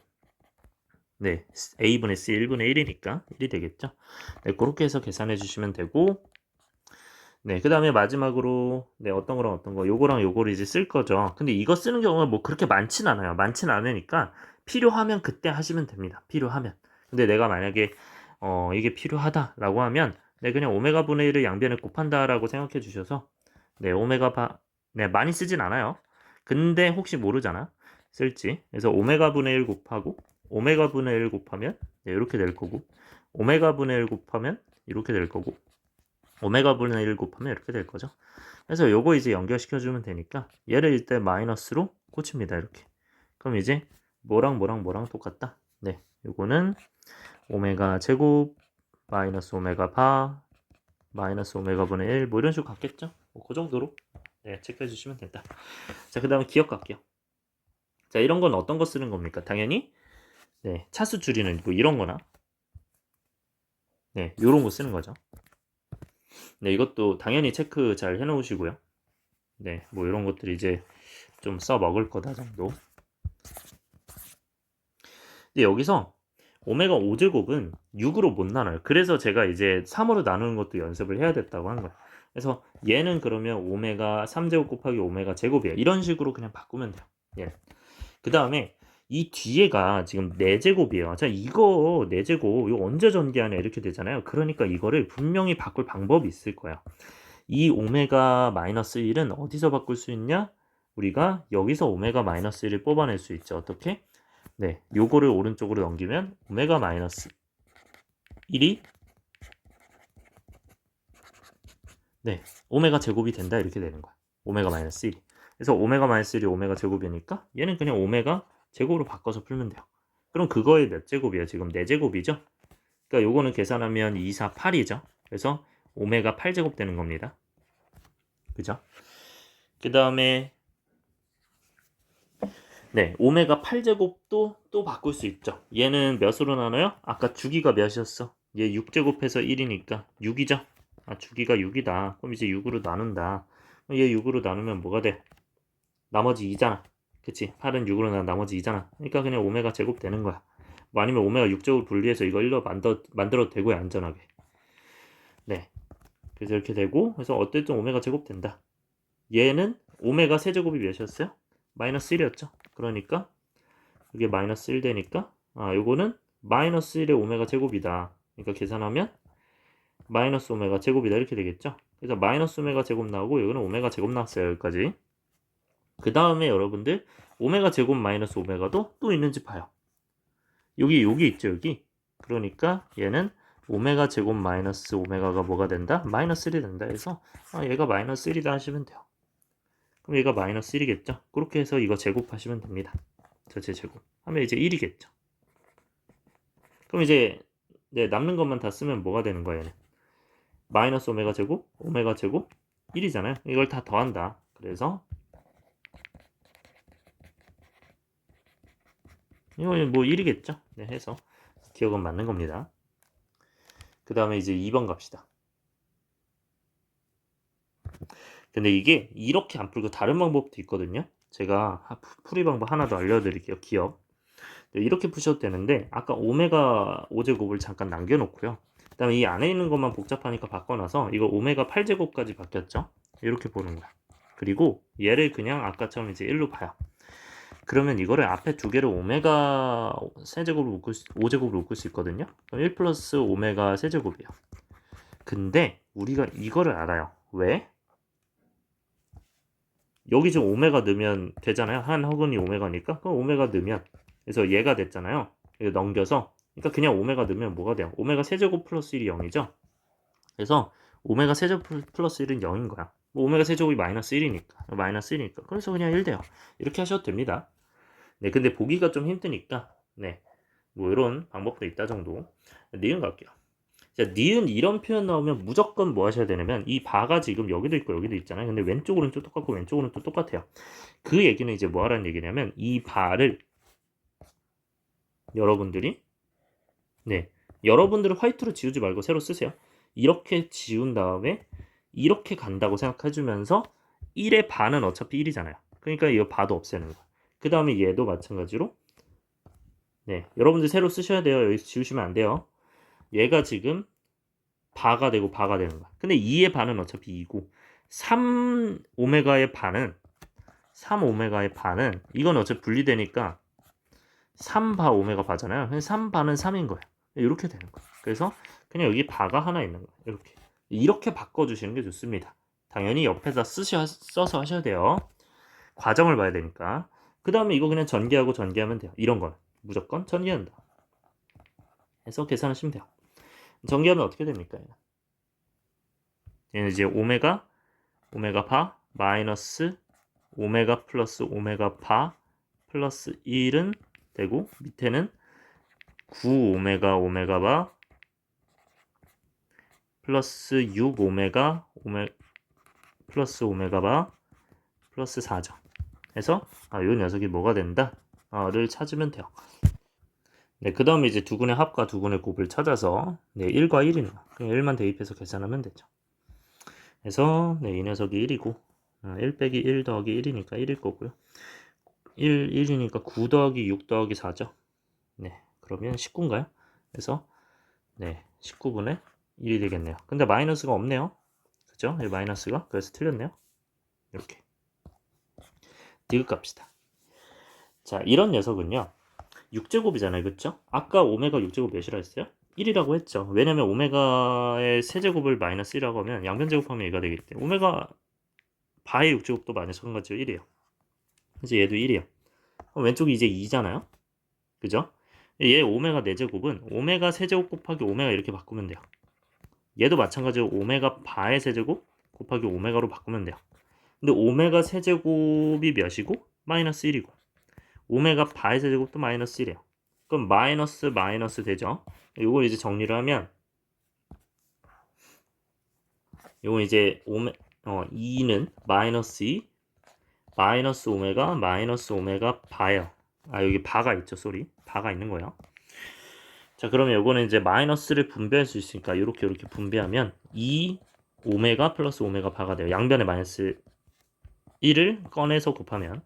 네, a분의 c 1분의 1이니까 1이 되겠죠. 네, 그렇게 해서 계산해 주시면 되고 네, 그 다음에 마지막으로 네, 어떤 거랑 어떤 거 요거랑 요거를 이제 쓸 거죠. 근데 이거 쓰는 경우가 뭐 그렇게 많진 않아요. 많진 않으니까 필요하면 그때 하시면 됩니다. 필요하면. 근데 내가 만약에 이게 필요하다라고 하면 네, 그냥 오메가 분의 1을 양변에 곱한다라고 생각해 주셔서 네, 네, 많이 쓰진 않아요. 근데 혹시 모르잖아. 쓸지. 그래서 오메가 분의 1 곱하고 오메가 분의 1 곱하면 네, 이렇게 될 거고 오메가 분의 1 곱하면 이렇게 될 거고 오메가 분의 1 곱하면 이렇게 될 거죠. 그래서 요거 이제 연결시켜 주면 되니까 얘를 일단 마이너스로 고칩니다. 이렇게. 그럼 이제 뭐랑 똑같다. 네, 요거는 오메가 제곱 마이너스 오메가 바 마이너스 오메가 분의 1 뭐 이런 식으로 같겠죠? 그 정도로 네, 체크해 주시면 된다. 자, 그 다음에 기억 갈게요. 자, 이런 건 어떤 거 쓰는 겁니까? 당연히 네, 차수 줄이는 뭐 이런 거나 네, 요런 거 쓰는 거죠. 네, 이것도 당연히 체크 잘 해놓으시고요. 네, 뭐 이런 것들이 이제 좀 써먹을 거다 정도. 근데 여기서 오메가 5제곱은 6으로 못 나눠요. 그래서 제가 이제 3으로 나누는 것도 연습을 해야 됐다고 한 거예요. 그래서 얘는 그러면 오메가 3제곱 곱하기 오메가 제곱이에요. 이런 식으로 그냥 바꾸면 돼요. 예. 그 다음에 이 뒤에가 지금 4제곱이에요. 자, 이거 4제곱 이거 언제 전개하냐 이렇게 되잖아요. 그러니까 이거를 분명히 바꿀 방법이 있을 거야. 이 오메가 마이너스 1은 어디서 바꿀 수 있냐? 우리가 여기서 오메가 마이너스 1을 뽑아낼 수 있죠. 어떻게? 네, 요거를 오른쪽으로 넘기면 오메가 마이너스 1이 네, 오메가 제곱이 된다 이렇게 되는 거야. 오메가 마이너스 1이. 그래서 오메가 마이너스 1이 오메가 제곱이니까 얘는 그냥 오메가 제곱으로 바꿔서 풀면 돼요. 그럼 그거의 몇 제곱이에요? 지금 4제곱이죠? 그러니까 요거는 계산하면 2, 4, 8이죠. 그래서 오메가 8제곱 되는 겁니다. 그죠? 그 다음에 네, 오메가 8제곱도 또 바꿀 수 있죠. 얘는 몇으로 나눠요? 아까 주기가 몇이었어? 얘 6제곱해서 1이니까 6이죠? 주기가 6이다. 그럼 이제 6으로 나눈다. 얘 6으로 나누면 뭐가 돼? 나머지 2잖아. 그치? 8은 6으로 나머지 2잖아. 그러니까 그냥 오메가 제곱 되는 거야. 뭐 아니면 오메가 6제곱 분리해서 이거 1로 만들어도 되고요. 안전하게. 네. 그래서 이렇게 되고 그래서 어쨌든 오메가 제곱 된다. 얘는 오메가 세제곱이 몇이었어요? 마이너스 1이었죠. 그러니까 이게 마이너스 1 되니까 요거는 마이너스 1의 오메가 제곱이다. 그러니까 계산하면 마이너스 오메가 제곱이다 이렇게 되겠죠. 그래서 마이너스 오메가 제곱 나오고 여기는 오메가 제곱 나왔어요. 여기까지. 그 다음에 여러분들 오메가 제곱 마이너스 오메가도 또 있는지 봐요. 여기 있죠. 여기 그러니까 얘는 오메가 제곱 마이너스 오메가가 뭐가 된다? 마이너스 1이 된다 해서 얘가 마이너스 1이다 하시면 돼요. 그럼 얘가 마이너스 1이겠죠? 그렇게 해서 이거 제곱하시면 됩니다. 전체 제곱 하면 이제 1이겠죠. 그럼 이제 남는 것만 다 쓰면 뭐가 되는 거예요? 얘는? 마이너스 오메가 제곱 1이잖아요. 이걸 다 더한다. 그래서 이건 뭐 1이겠죠? 네, 해서 기억은 맞는 겁니다. 그 다음에 이제 2번 갑시다. 근데 이게 이렇게 안 풀고 다른 방법도 있거든요. 제가 풀이 방법 하나 더 알려드릴게요. 기억. 이렇게 푸셔도 되는데 아까 오메가 5제곱을 잠깐 남겨놓고요. 그 다음에 이 안에 있는 것만 복잡하니까 바꿔놔서 이거 오메가 8제곱까지 바뀌었죠. 이렇게 보는 거야. 그리고 얘를 그냥 아까처럼 이제 1로 봐요. 그러면 이거를 앞에 두 개를 오메가 세제곱으로 묶을 5제곱으로 묶을 수 있거든요. 그럼 1 플러스 오메가 세제곱이에요. 근데 우리가 이거를 알아요. 왜? 여기 지금 오메가 넣으면 되잖아요. 한 허근이 오메가니까. 그럼 오메가 넣으면 그래서 얘가 됐잖아요. 이거 넘겨서 그러니까 그냥 오메가 넣으면 뭐가 돼요? 오메가 세제곱 플러스 1이 0이죠. 그래서 오메가 세제곱 플러스 1은 0인 거야. 뭐 오메가 세제곱이 마이너스 1이니까 마이너스 1이니까 그래서 그냥 1 돼요. 이렇게 하셔도 됩니다. 네, 근데 보기가 좀 힘드니까 네, 뭐 이런 방법도 있다 정도. 니은 갈게요. 자, 니은 이런 표현 나오면 무조건 뭐 하셔야 되냐면 이 바가 지금 여기도 있고 여기도 있잖아요. 근데 왼쪽 오른쪽 똑같고 왼쪽 오른쪽 똑같아요. 그 얘기는 이제 뭐 하라는 얘기냐면 이 바를 여러분들이 여러분들은 화이트로 지우지 말고 새로 쓰세요. 이렇게 지운 다음에 이렇게 간다고 생각해주면서 1의 반은 어차피 1이잖아요. 그러니까 이 바도 없애는 거야. 그 다음에 얘도 마찬가지로 여러분들 새로 쓰셔야 돼요. 여기서 지우시면 안 돼요. 얘가 지금 바가 되고 바가 되는 거야. 근데 2의 반은 어차피 2고 3 오메가의 반은 이건 어차피 분리되니까 3바 오메가 바잖아요. 3바는 3인 거예요. 이렇게 되는 거예요. 그래서 그냥 여기 바가 하나 있는 거예요. 이렇게 바꿔주시는 게 좋습니다. 당연히 옆에다 써서 하셔야 돼요. 과정을 봐야 되니까. 그 다음에 이거 그냥 전개하고 전개하면 돼요. 이런 건 무조건 전개한다. 해서 계산하시면 돼요. 전개하면 어떻게 됩니까? 얘는 이제 오메가 바 마이너스 오메가 플러스 오메가 바 플러스 1은 되고 밑에는 9 오메가 바 플러스 6 오메가 플러스 오메가 바 플러스 4죠. 해서 이 녀석이 뭐가 된다? 를 찾으면 돼요. 네, 그 다음에 이제 두근의 합과 두근의 곱을 찾아서 1과 1이네요. 그냥 1만 대입해서 계산하면 되죠. 그래서 이 녀석이 1이고 1 빼기 1 더하기 1이니까 1일 거고요. 1이니까 9 더하기 6 더하기 4죠. 네, 그러면 19인가요? 그래서 19분의 1이 되겠네요. 근데 마이너스가 없네요. 그죠? 이 마이너스가 그래서 틀렸네요. 이렇게 디귿 갑시다. 자, 이런 녀석은요 6제곱이잖아요. 그쵸? 아까 오메가 6제곱 몇이라 했어요? 1이라고 했죠. 왜냐면 오메가의 세제곱을 마이너스 1이라고 하면 양변 제곱하면 얘가 되기 때문에 오메가 바의 6제곱도 마찬가지로 1이에요. 그래서 얘도 1이에요. 그럼 왼쪽이 이제 2잖아요. 그죠? 얘 오메가 4제곱은 오메가 세제곱 곱하기 오메가 이렇게 바꾸면 돼요. 얘도 마찬가지로 오메가 바의 세제곱 곱하기 오메가로 바꾸면 돼요. 근데 오메가 세제곱이 몇이고 마이너스 1이고 오메가 바의 세제곱도 마이너스 1이에요. 그럼 마이너스 되죠. 요걸 이제 정리를 하면 요건 이제 2는 마이너스 2 마이너스 오메가 바예요. 여기 바가 있죠. 바가 있는 거예요. 자, 그러면 요거는 이제 마이너스를 분배할 수 있으니까 이렇게 분배하면 2 오메가 플러스 오메가 바가 돼요. 양변에 마이너스 1을 꺼내서 곱하면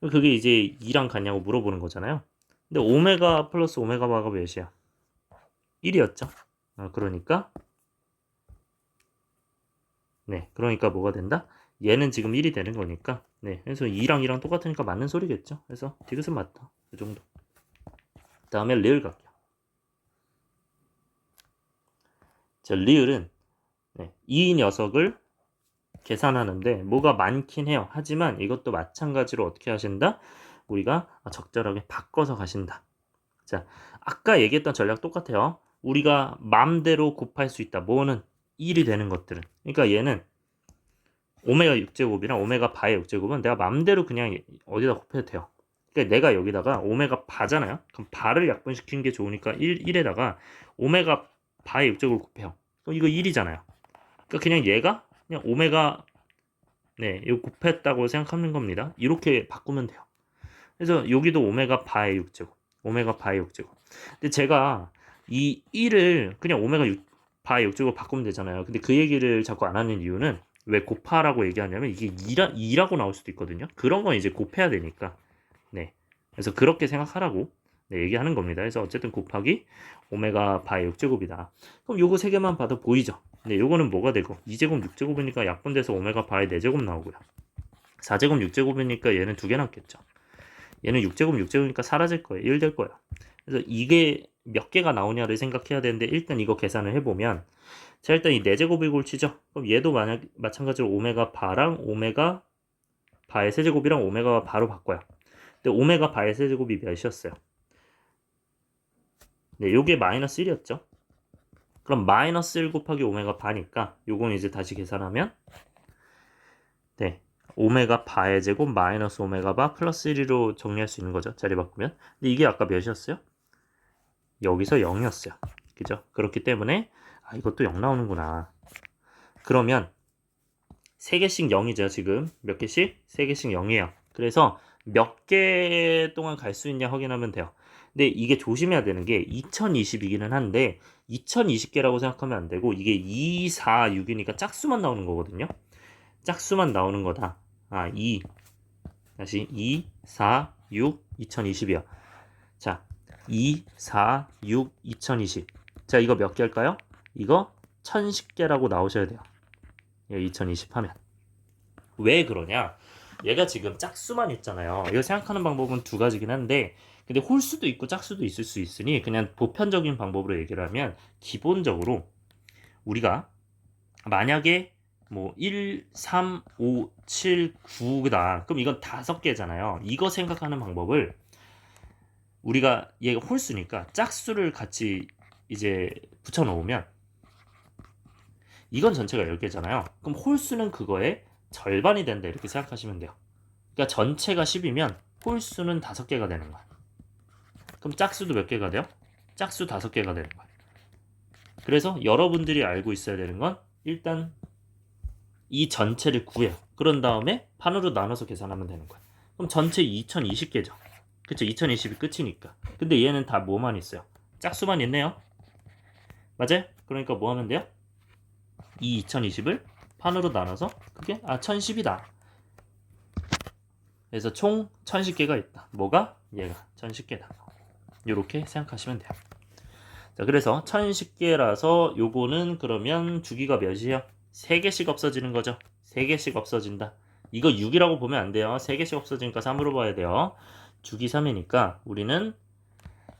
그게 이제 2랑 같냐고 물어보는 거잖아요. 근데 오메가 플러스 오메가 바가 몇이야? 1이었죠. 그러니까 그러니까 뭐가 된다? 얘는 지금 1이 되는 거니까 그래서 2랑 똑같으니까 맞는 소리겠죠. 그래서 디귿은 맞다. 그 정도. 다음에 리을 갈게요. 자, 리을은 이 녀석을 계산하는데 뭐가 많긴 해요. 하지만 이것도 마찬가지로 어떻게 하신다? 우리가 적절하게 바꿔서 가신다. 자, 아까 얘기했던 전략 똑같아요. 우리가 맘대로 곱할 수 있다. 뭐는 1이 되는 것들은. 그러니까 얘는 오메가 6제곱이랑 오메가 바의 6제곱은 내가 맘대로 그냥 어디다 곱해도 돼요. 그러니까 내가 여기다가 오메가 바잖아요. 그럼 바를 약분시키는 게 좋으니까 1에다가 오메가 바의 6제곱을 곱해요. 그럼 이거 1이잖아요. 그러니까 그냥 얘가 그냥 오메가 네, 이거 곱했다고 생각하는 겁니다. 이렇게 바꾸면 돼요. 그래서 여기도 오메가 바의 6제곱, 오메가 바의 6제곱. 근데 제가 이 1을 그냥 오메가 6, 바의 6제곱 바꾸면 되잖아요. 근데 그 얘기를 자꾸 안 하는 이유는 왜 곱하라고 얘기하냐면 이게 2라고 나올 수도 있거든요. 그런 건 이제 곱해야 되니까. 네. 그래서 그렇게 생각하라고 네, 얘기하는 겁니다. 그래서 어쨌든 곱하기 오메가 바의 6제곱이다. 그럼 요거 세 개만 봐도 보이죠? 네, 요거는 뭐가 되고 2제곱 6제곱이니까 약분돼서 오메가 바의 4제곱 나오고요. 4제곱 6제곱이니까 얘는 두 개 남겠죠. 얘는 6제곱 6제곱이니까 사라질 거예요. 1 될 거예요. 그래서 이게 몇 개가 나오냐를 생각해야 되는데 일단 이거 계산을 해보면 자 일단 이 4제곱을 골치죠. 그럼 얘도 만약 마찬가지로 오메가 바랑 오메가 바의 세제곱이랑 오메가 바로 바꿔요. 근데 오메가 바의 세제곱이 몇이었어요? 네, 요게 마이너스 1이었죠. 그럼 마이너스 1 곱하기 오메가 바니까 요건 이제 다시 계산하면 네, 오메가 바의 제곱 마이너스 오메가 바 플러스 1로 정리할 수 있는 거죠. 자리 바꾸면. 근데 이게 아까 몇이었어요? 여기서 0이었어요. 그죠? 그렇기 때문에 아 이것도 0 나오는구나. 그러면 3개씩 0이죠. 지금 몇 개씩? 3개씩 0이에요. 그래서 몇 개 동안 갈 수 있냐 확인하면 돼요. 근데 이게 조심해야 되는 게 2020이기는 한데 2020개라고 생각하면 안 되고 이게 2, 4, 6이니까 짝수만 나오는 거거든요. 짝수만 나오는 거다. 아, 2 다시 2, 4, 6, 2020이야. 자, 2, 4, 6, 2020. 자, 이거 몇 개일까요? 이거 1010개라고 나오셔야 돼요. 2020 하면. 왜 그러냐? 얘가 지금 짝수만 있잖아요. 이거 생각하는 방법은 두 가지긴 한데, 근데 홀수도 있고 짝수도 있을 수 있으니 그냥 보편적인 방법으로 얘기를 하면 기본적으로 우리가 만약에 뭐 1, 3, 5, 7, 9다. 그럼 이건 5개잖아요. 이거 생각하는 방법을 우리가 얘가 홀수니까 짝수를 같이 이제 붙여 놓으면 이건 전체가 10개잖아요. 그럼 홀수는 그거의 절반이 된다 이렇게 생각하시면 돼요. 그러니까 전체가 10이면 홀수는 5개가 되는 거야. 그럼 짝수도 몇 개가 돼요? 짝수 5개가 되는 거야. 그래서 여러분들이 알고 있어야 되는 건 일단 이 전체를 구해요. 그런 다음에 반으로 나눠서 계산하면 되는 거야. 그럼 전체 2020개죠. 그쵸? 2020이 끝이니까. 근데 얘는 다 뭐만 있어요? 짝수만 있네요. 맞아요? 그러니까 뭐 하면 돼요? 이 2020을 판으로 나눠서 그게 1010이다. 그래서 총 1010개가 있다. 뭐가? 얘가 1010개다. 이렇게 생각하시면 돼요. 자, 그래서 1010개라서 요거는 그러면 주기가 몇이에요? 3개씩 없어지는 거죠. 3개씩 없어진다. 이거 6이라고 보면 안 돼요. 3개씩 없어지니까 3으로 봐야 돼요. 주기 3이니까 우리는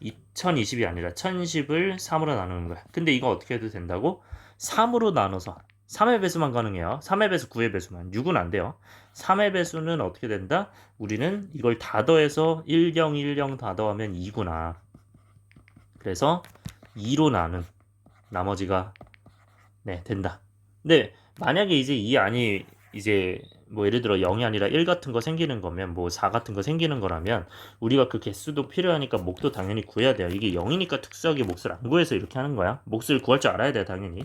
2020이 아니라 1010을 3으로 나누는 거야. 근데 이거 어떻게 해도 된다고? 3으로 나눠서 3의 배수만 가능해요. 3의 배수, 9의 배수만. 6은 안 돼요. 3의 배수는 어떻게 된다? 우리는 이걸 다 더해서 10, 10 다 더하면 2구나. 그래서 2로 나눈 나머지가 네, 된다. 근데 만약에 이제 이 안이 이제 뭐 예를 들어 0이 아니라 1 같은 거 생기는 거면 뭐 4 같은 거 생기는 거라면 우리가 그 개수도 필요하니까 목도 당연히 구해야 돼요. 이게 0이니까 특수하게 몫을 안 구해서 이렇게 하는 거야. 몫을 구할 줄 알아야 돼요, 당연히.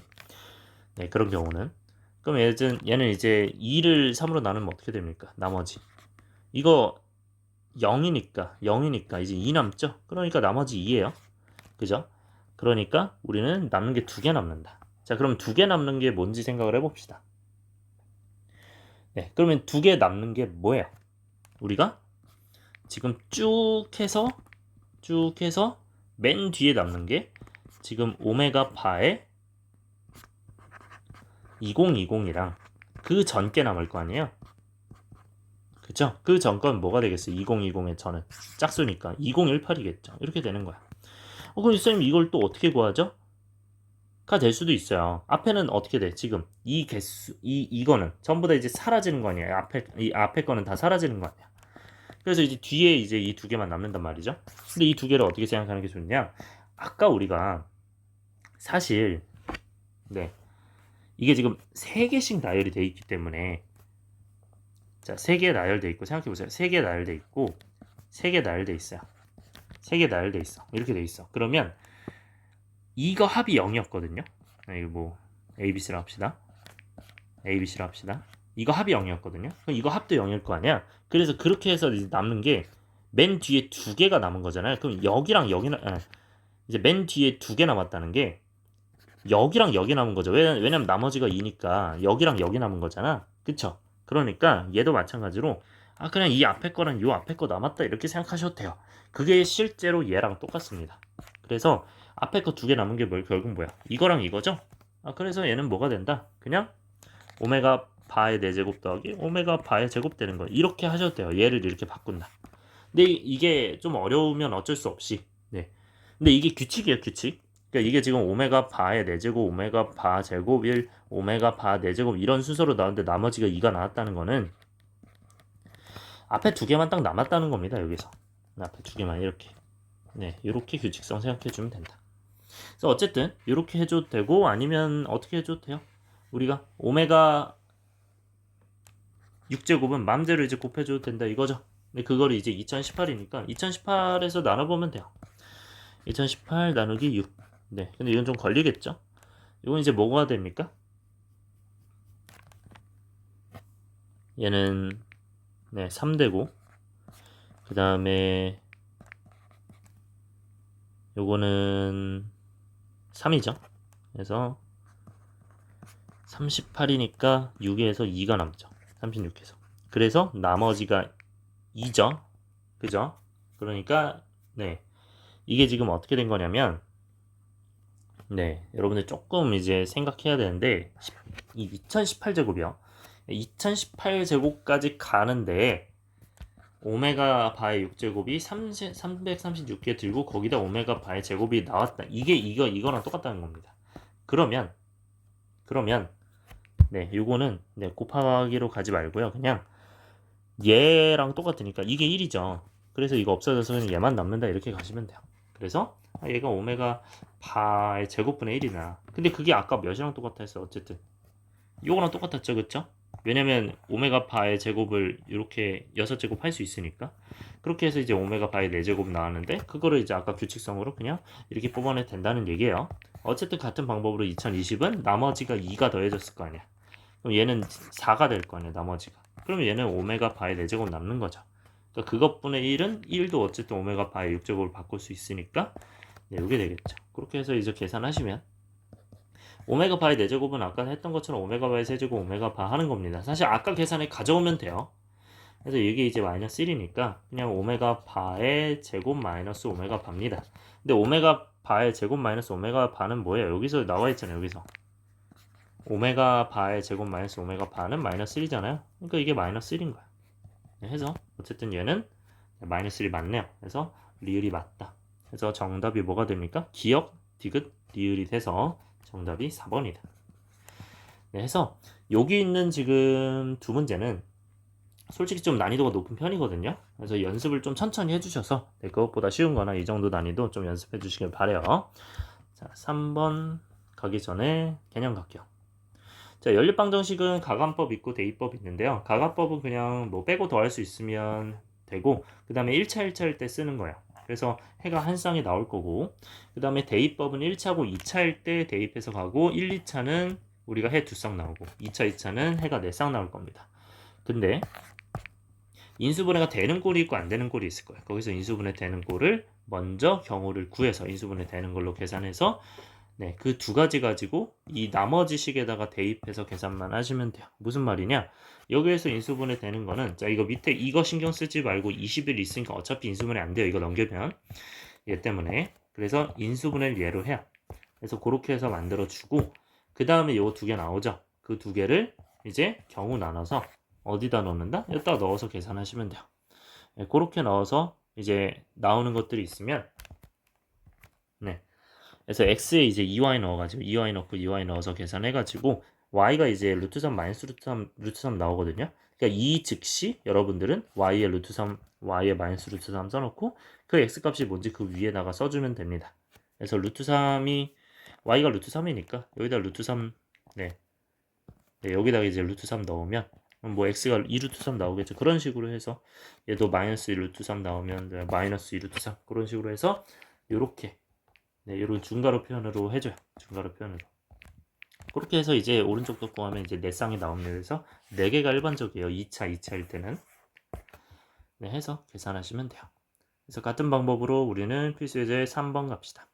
네, 그런 경우는. 그럼 얘는 이제 2를 3으로 나누면 어떻게 됩니까? 나머지. 이거 0이니까 이제 2 남죠? 그러니까 나머지 2예요. 그죠? 그러니까 우리는 남는 게 2개 남는다. 자, 그럼 2개 남는 게 뭔지 생각을 해봅시다. 네, 그러면 2개 남는 게 뭐예요? 우리가 지금 쭉 해서 맨 뒤에 남는 게 지금 오메가 파의 2020이랑 그 전께 남을 거 아니에요? 그쵸? 그 전 건 뭐가 되겠어요? 2020의 전은 짝수니까 2018이겠죠. 이렇게 되는 거야. 그럼 선생님 이걸 또 어떻게 구하죠? 가 될 수도 있어요. 앞에는 어떻게 돼? 지금 이 개수 이거는 전부 다 이제 사라지는 거 아니에요? 이 앞에 거는 다 사라지는 거 아니야? 그래서 이제 뒤에 이제 이 두 개만 남는단 말이죠. 근데 이 두 개를 어떻게 생각하는 게 좋냐? 아까 우리가 사실 네 이게 지금 세 개씩 나열이 돼 있기 때문에 자, 세 개 나열돼 있고 생각해 보세요. 세 개 나열돼 있고 세 개 나열돼 있어요. 세 개 나열돼 있어. 이렇게 돼 있어. 그러면 이거 합이 0이었거든요. 이거 뭐 ABC로 합시다. ABC로 합시다. 이거 합이 0이었거든요. 그럼 이거 합도 0일 거 아니야. 그래서 그렇게 해서 이제 남는 게 맨 뒤에 두 개가 남은 거잖아요. 그럼 여기랑 여기랑 이제 맨 뒤에 두 개 남았다는 게 여기랑 여기 남은 거죠. 왜냐면 나머지가 2니까 여기랑 여기 남은 거잖아. 그쵸? 그러니까 얘도 마찬가지로 그냥 이 앞에 거랑 이 앞에 거 남았다 이렇게 생각하셔도 돼요. 그게 실제로 얘랑 똑같습니다. 그래서 앞에 거 두 개 남은 게 결국 뭐야? 이거랑 이거죠? 그래서 얘는 뭐가 된다? 그냥 오메가 바의 4제곱 더하기 오메가 바의 제곱 되는 거예요. 이렇게 하셔도 돼요. 얘를 이렇게 바꾼다. 근데 이게 좀 어려우면 어쩔 수 없이 네. 근데 이게 규칙이에요, 규칙. 그러니까 이게 지금 오메가 바의 4제곱, 오메가 바 제곱 1, 오메가 바 4제곱 이런 순서로 나오는데 나머지가 2가 나왔다는 거는 앞에 두 개만 딱 남았다는 겁니다, 여기서. 앞에 두 개만 이렇게. 네, 이렇게 규칙성 생각해 주면 된다. 그래서 어쨌든 이렇게 해줘도 되고 아니면 어떻게 해줘도 돼요. 우리가 오메가 6제곱은 맘대로 이제 곱해줘도 된다 이거죠. 근데 그거를 이제 2018이니까 2018에서 나눠보면 돼요. 2018 나누기 6. 네, 근데 이건 좀 걸리겠죠? 이건 이제 뭐가 됩니까? 얘는 네, 3되고 그 다음에 요거는 3이죠. 그래서 38이니까 6에서 2가 남죠. 36에서. 그래서 나머지가 2죠. 그죠? 그러니까 네. 이게 지금 어떻게 된 거냐면 네, 여러분들 조금 이제 생각해야 되는데 이 2018제곱이요. 2018제곱까지 가는데 오메가 바의 6제곱이 336개 들고 거기다 오메가 바의 제곱이 나왔다. 이게 이거랑 똑같다는 겁니다. 그러면 네, 요거는 네, 곱하기로 가지 말고요. 그냥 얘랑 똑같으니까 이게 1이죠. 그래서 이거 없어져서 그냥 얘만 남는다 이렇게 가시면 돼요. 그래서 얘가 오메가 바의 제곱분의 1이나 근데 그게 아까 몇이랑 똑같아 했어 어쨌든 요거랑 똑같았죠 그쵸? 왜냐면 오메가 바의 제곱을 이렇게 6제곱 할 수 있으니까 그렇게 해서 이제 오메가 바의 4제곱 나왔는데 그거를 이제 아까 규칙성으로 그냥 이렇게 뽑아내도 된다는 얘기예요. 어쨌든 같은 방법으로 2020은 나머지가 2가 더해졌을 거 아니야. 그럼 얘는 4가 될 거 아니야 나머지가. 그러면 얘는 오메가 바의 4제곱 남는 거죠. 그러니까 그것분의 1은 1도 어쨌든 오메가 바의 6제곱을 바꿀 수 있으니까 네, 이게 되겠죠. 그렇게 해서 이제 계산하시면 오메가 바의 4제곱은 아까 했던 것처럼 오메가 바의 세제곱 오메가 바 하는 겁니다. 사실 아까 계산에 가져오면 돼요. 그래서 이게 이제 마이너스 1이니까 그냥 오메가 바의 제곱 마이너스 오메가 바입니다. 근데 오메가 바의 제곱 마이너스 오메가 바는 뭐예요? 여기서 나와 있잖아요. 여기서 오메가 바의 제곱 마이너스 오메가 바는 마이너스 1이잖아요. 그러니까 이게 마이너스 1인 거야. 해서 어쨌든 얘는 마이너스 1이 맞네요. 그래서 리을이 맞다. 그래서 정답이 뭐가 됩니까? 기역, 디귿, 리을이 돼서 정답이 4번이다. 네, 해서 여기 있는 지금 두 문제는 솔직히 좀 난이도가 높은 편이거든요. 그래서 연습을 좀 천천히 해주셔서 네, 그것보다 쉬운 거나 이 정도 난이도 좀 연습해 주시길 바래요. 자, 3번 가기 전에 개념 갈게요. 자, 연립방정식은 가간법 있고 대입법 있는데요. 가간법은 그냥 뭐 빼고 더할 수 있으면 되고 그 다음에 1차 1차일 때 쓰는 거예요. 그래서 해가 한 쌍이 나올 거고 그 다음에 대입법은 1차고 2차일 때 대입해서 가고 1, 2차는 우리가 해 두 쌍 나오고 2차, 2차는 해가 4쌍 나올 겁니다. 근데 인수분해가 되는 꼴이 있고 안 되는 꼴이 있을 거예요. 거기서 인수분해 되는 꼴을 먼저 경우를 구해서 인수분해 되는 걸로 계산해서 네, 그 두 가지 가지고 이 나머지 식에다가 대입해서 계산만 하시면 돼요. 무슨 말이냐? 여기에서 인수분해 되는 거는 자 이거 밑에 이거 신경 쓰지 말고 20일 있으니까 어차피 인수분해 안 돼요. 이거 넘기면 얘 때문에 그래서 인수분해를 얘로 해요. 그래서 그렇게 해서 만들어 주고 그 다음에 요 두 개 나오죠. 그 두 개를 이제 경우 나눠서 어디다 넣는다? 여기다 넣어서 계산하시면 돼요. 네, 그렇게 넣어서 이제 나오는 것들이 있으면 네. 그래서 x에 이제 2y 넣어가지고 2y 넣고 2y 넣어서 계산해가지고 y가 이제 루트 3 마이너스 루트 3 나오거든요. 그러니까 이 즉시 여러분들은 y의 루트 3, y의 마이너스 루트 3 써놓고 그 x값이 뭔지 그 위에다가 써주면 됩니다. 그래서 루트 3이 y가 루트 3이니까 여기다 루트 3 네, 여기다가 이제 루트 3 넣으면 뭐 x가 2루트 3 나오겠죠. 그런 식으로 해서 얘도 마이너스 2루트 3 나오면 마이너스 2루트 3 그런 식으로 해서 요렇게 이런 중괄호 표현으로 해줘요. 중괄호 표현으로. 그렇게 해서 이제 오른쪽도 구하면 이제 4쌍이 나옵니다. 그래서 4개가 일반적이에요. 2차일 때는. 네, 해서 계산하시면 돼요. 그래서 같은 방법으로 우리는 필수예제 3번 갑시다.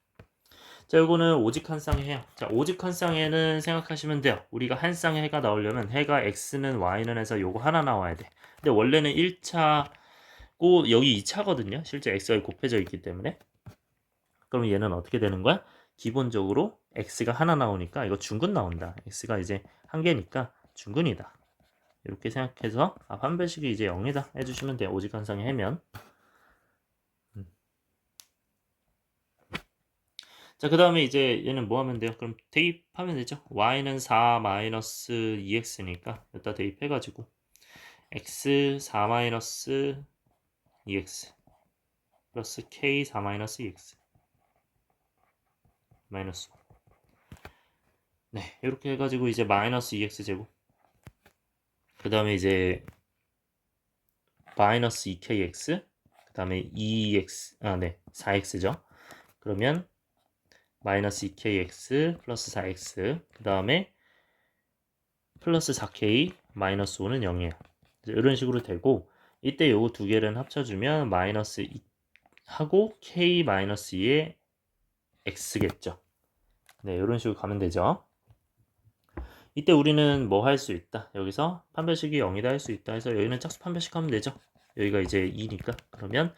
자, 요거는 오직 한 쌍의 해요. 자, 오직 한 쌍에는 생각하시면 돼요. 우리가 한 쌍의 해가 나오려면 해가 x는 y는 해서 요거 하나 나와야 돼. 근데 원래는 1차고 여기 2차거든요. 실제 x가 곱해져 있기 때문에. 그럼 얘는 어떻게 되는 거야? 기본적으로 x가 하나 나오니까 이거 중근 나온다. x가 이제 한 개니까 중근이다. 이렇게 생각해서 판별식이 이제 0이다 해주시면 돼요. 오직 한 쌍의 해면. 자, 그 다음에 이제 얘는 뭐 하면 돼요? 그럼 대입하면 되죠. y는 4 마이너스 2x니까 여기다 대입해가지고 x 4 마이너스 2x 플러스 k 4 마이너스 2x 마이너스 네, 이렇게 해가지고 이제 마이너스 2x 제곱 그 다음에 이제 마이너스 2kx 그 다음에 2x 4x죠. 그러면 마이너스 2kx 플러스 4x 그 다음에 플러스 4k 마이너스 5는 0이에요. 이런 식으로 되고 이때 요거 두 개를 합쳐주면 마이너스 2 하고 k 마이너스 2의 x겠죠. 네, 이런 식으로 가면 되죠. 이때 우리는 뭐 할 수 있다. 여기서 판별식이 0이다 할 수 있다 해서 여기는 짝수 판별식 하면 되죠. 여기가 이제 2니까 그러면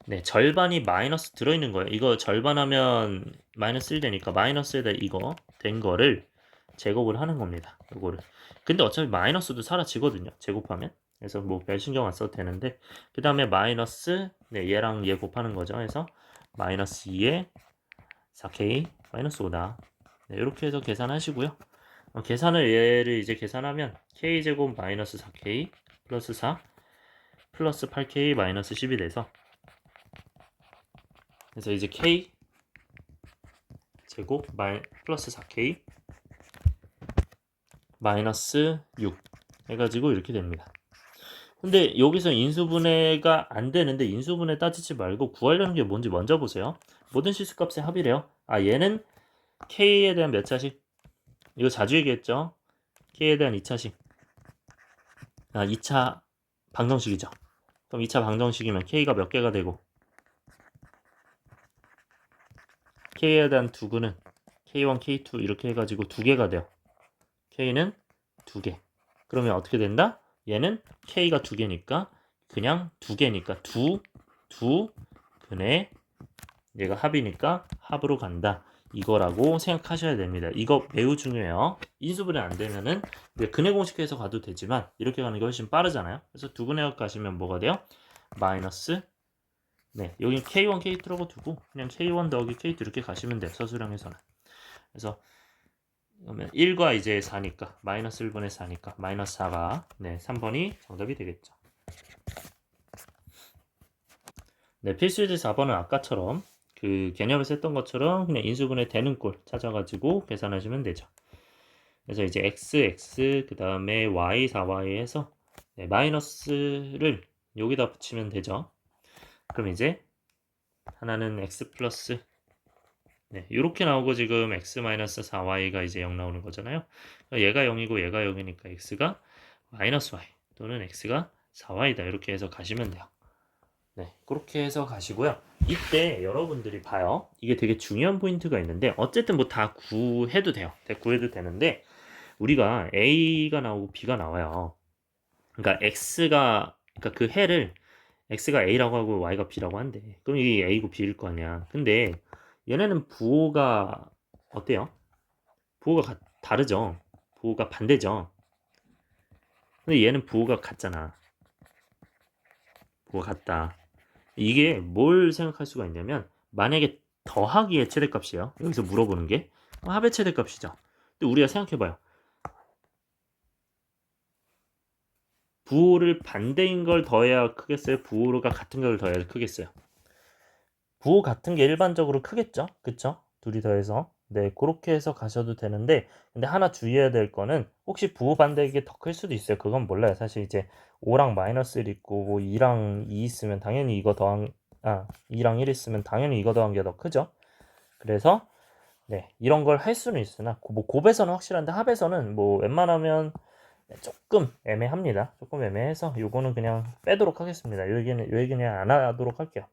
네, 절반이 마이너스 들어있는 거예요. 이거 절반하면 마이너스 1 되니까 마이너스에다 이거 된 거를 제곱을 하는 겁니다. 이거를. 근데 어차피 마이너스도 사라지거든요. 제곱하면. 그래서 뭐 별 신경 안 써도 되는데 그 다음에 마이너스 얘랑 얘 곱하는 거죠. 그래서 마이너스 2에 4k 마이너스 5다. 네, 이렇게 해서 계산하시고요. 계산을 얘를 이제 계산하면 k제곱 마이너스 4k 플러스 4 플러스 8k 마이너스 10이 돼서 그래서 이제 k 제곱 플러스 4k 마이너스 6 해가지고 이렇게 됩니다. 근데 여기서 인수분해가 안 되는데 인수분해 따지지 말고 구하려는 게 뭔지 먼저 보세요. 모든 실수값의 합이래요. 얘는 k에 대한 몇 차식? 이거 자주 얘기했죠. k에 대한 2차식. 2차 방정식이죠. 그럼 2차 방정식이면 k가 몇 개가 되고 k에 대한 두근은 k1, k2 이렇게 해가지고 2개가 돼요. k는 2개. 그러면 어떻게 된다? 얘는 k가 2개니까 그냥 2개니까 두 근에 얘가 합이니까 합으로 간다. 이거라고 생각하셔야 됩니다. 이거 매우 중요해요. 인수분해 안 되면은 근해 공식해서 가도 되지만 이렇게 가는 게 훨씬 빠르잖아요. 그래서 두 근해역 가시면 뭐가 돼요? 마이너스 여기 k1, k2라고 두고 그냥 k1 더하기 k2 이렇게 가시면 돼요. 서술형에서는. 그래서 그러면 1과 이제 4니까 마이너스 1분의 4니까 마이너스 4가 3번이 정답이 되겠죠. 필수예제 4번은 아까처럼 그 개념에서 했던 것처럼 그냥 인수분해 되는 꼴 찾아가지고 계산하시면 되죠. 그래서 이제 x 그 다음에 y 4y 해서 마이너스를 여기다 붙이면 되죠. 그럼 이제 하나는 x 플러스 이렇게 나오고 지금 x 마이너스 4y가 이제 0 나오는 거잖아요. 얘가 0이고 얘가 0이니까 x가 마이너스 y 또는 x가 4y다 이렇게 해서 가시면 돼요. 그렇게 해서 가시고요. 이때 여러분들이 봐요. 이게 되게 중요한 포인트가 있는데 어쨌든 뭐 다 구해도 돼요. 구해도 되는데 우리가 a가 나오고 b가 나와요. 그러니까 그러니까 그 해를 x가 a라고 하고 y가 b라고 한대. 그럼 이게 a고 b일 거 아니야. 근데 얘네는 부호가 어때요? 부호가 다르죠. 부호가 반대죠. 근데 얘는 부호가 같잖아. 부호가 같다. 이게 뭘 생각할 수가 있냐면 만약에 더하기의 최대값이에요. 여기서 물어보는 게 합의 최대값이죠. 근데 우리가 생각해봐요. 부호를 반대인 걸 더해야 크겠어요? 부호가 같은 걸 더해야 크겠어요? 부호 같은 게 일반적으로 크겠죠? 그쵸? 둘이 더해서. 네, 그렇게 해서 가셔도 되는데, 근데 하나 주의해야 될 거는 혹시 부호 반대이게 더 클 수도 있어요. 그건 몰라요. 사실 이제 5랑 마이너스 1 있고 뭐 2랑 2 있으면 당연히 이거 더한 2랑 1 있으면 당연히 이거 더한 게 더 크죠. 그래서 네, 이런 걸 할 수는 있으나 뭐 곱에서는 확실한데 합에서는 뭐 웬만하면 조금 애매합니다. 조금 애매해서 요거는 그냥 빼도록 하겠습니다. 요 얘기는 그냥 안 하도록 할게요.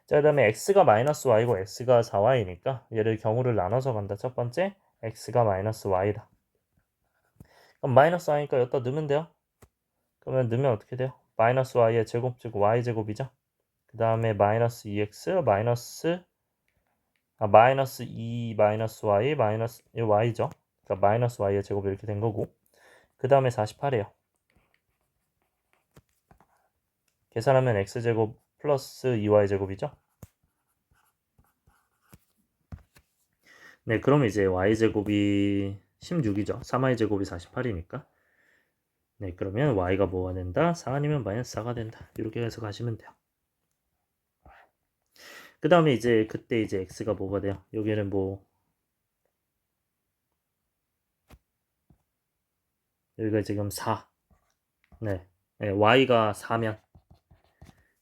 자, 그 다음에 x가 마이너스 y고 x가 4y니까 얘를 경우를 나눠서 간다. 첫 번째 x가 마이너스 y다. 그럼 마이너스 y니까 여기다 넣으면 돼요. 그러면 넣으면 어떻게 돼요? 마이너스 y의 제곱제곱 y제곱이죠. 그 다음에 마이너스 2x 마이너스 2 마이너스 y 마이너스 y죠. 그러니까 마이너스 y의 제곱 이렇게 된 거고 그 다음에 48이에요. 계산하면 x제곱 플러스 2y제곱이죠. 네, 그럼 이제 y제곱이 16이죠. 3y제곱이 48이니까. 네, 그러면 y가 뭐가 된다? 4 아니면 마이너스 4가 된다. 이렇게 해서 가시면 돼요. 그 다음에 이제 그때 이제 x가 뭐가 돼요? 여기는 뭐 여기가 지금 4. 네, 네 y가 4면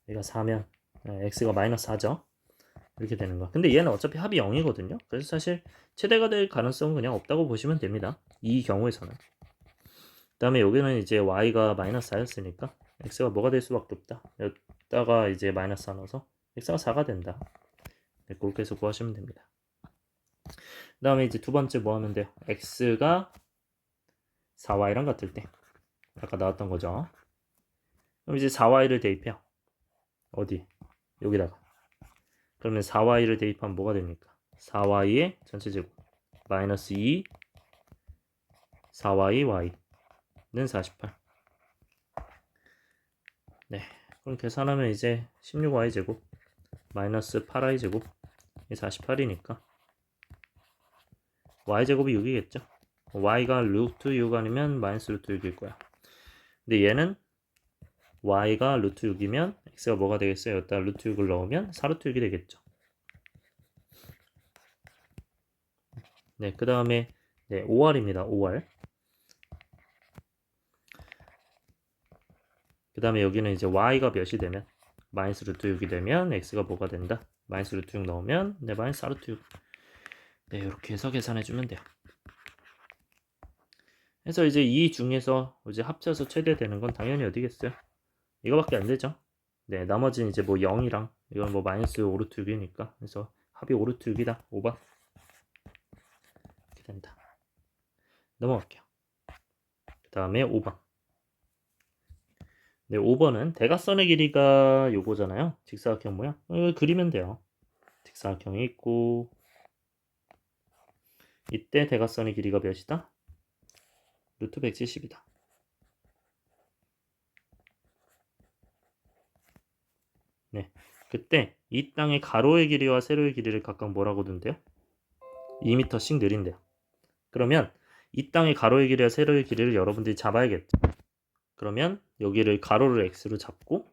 여기가 4면 네, x가 마이너스 4죠. 이렇게 되는 거. 근데 얘는 어차피 합이 0이거든요. 그래서 사실 최대가 될 가능성은 그냥 없다고 보시면 됩니다. 이 경우에서는. 그 다음에 여기는 이제 y가 마이너스 4였으니까 x가 뭐가 될 수밖에 없다. 여기다가 이제 마이너스 4 넣어서 x가 4가 된다. 네, 그렇게 해서 구하시면 됩니다. 그 다음에 이제 두 번째 뭐 하면 돼요? x가 4y랑 같을 때 아까 나왔던 거죠. 그럼 이제 4y를 대입해요. 어디? 여기다가. 그러면 4y를 대입하면 뭐가 됩니까? 4y의 전체 제곱 마이너스 2 4y y는 48. 네, 그럼 계산하면 이제 16y 제곱 마이너스 8y 제곱 48이니까 y제곱이 6이겠죠. y가 루트 6 아니면 마이너스 루트 6일 거야. 근데 얘는 y가 루트 6이면 x가 뭐가 되겠어요? 여기다 루트 6을 넣으면 4루트 6이 되겠죠. 네, 그 다음에 네, 5r입니다. 5r. 그 다음에 여기는 이제 y가 몇이 되면 마이너스 루트 6이 되면 x가 뭐가 된다? 마이너스 루트 6 넣으면 네, 마이너스 4루트 6. 네, 이렇게 해서 계산해 주면 돼요. 그래서 이제 이 중에서 이제 합쳐서 최대되는 건 당연히 어디겠어요? 이거밖에 안 되죠. 네, 나머지는 이제 뭐 0이랑 이건 뭐 마이너스 5루트 6이니까 그래서 합이 5루트 6이다. 5번 이렇게 된다. 넘어갈게요. 그 다음에 5번. 네, 5번은 대각선의 길이가 요거잖아요. 직사각형 모양. 이걸 그리면 돼요. 직사각형이 있고 이때 대각선의 길이가 몇이다? 루트 170이다. 네, 그때 이 땅의 가로의 길이와 세로의 길이를 각각 뭐라고 둔대요? 2m씩 느린대요. 그러면 이 땅의 가로의 길이와 세로의 길이를 여러분들이 잡아야겠죠. 그러면 여기를 가로를 x로 잡고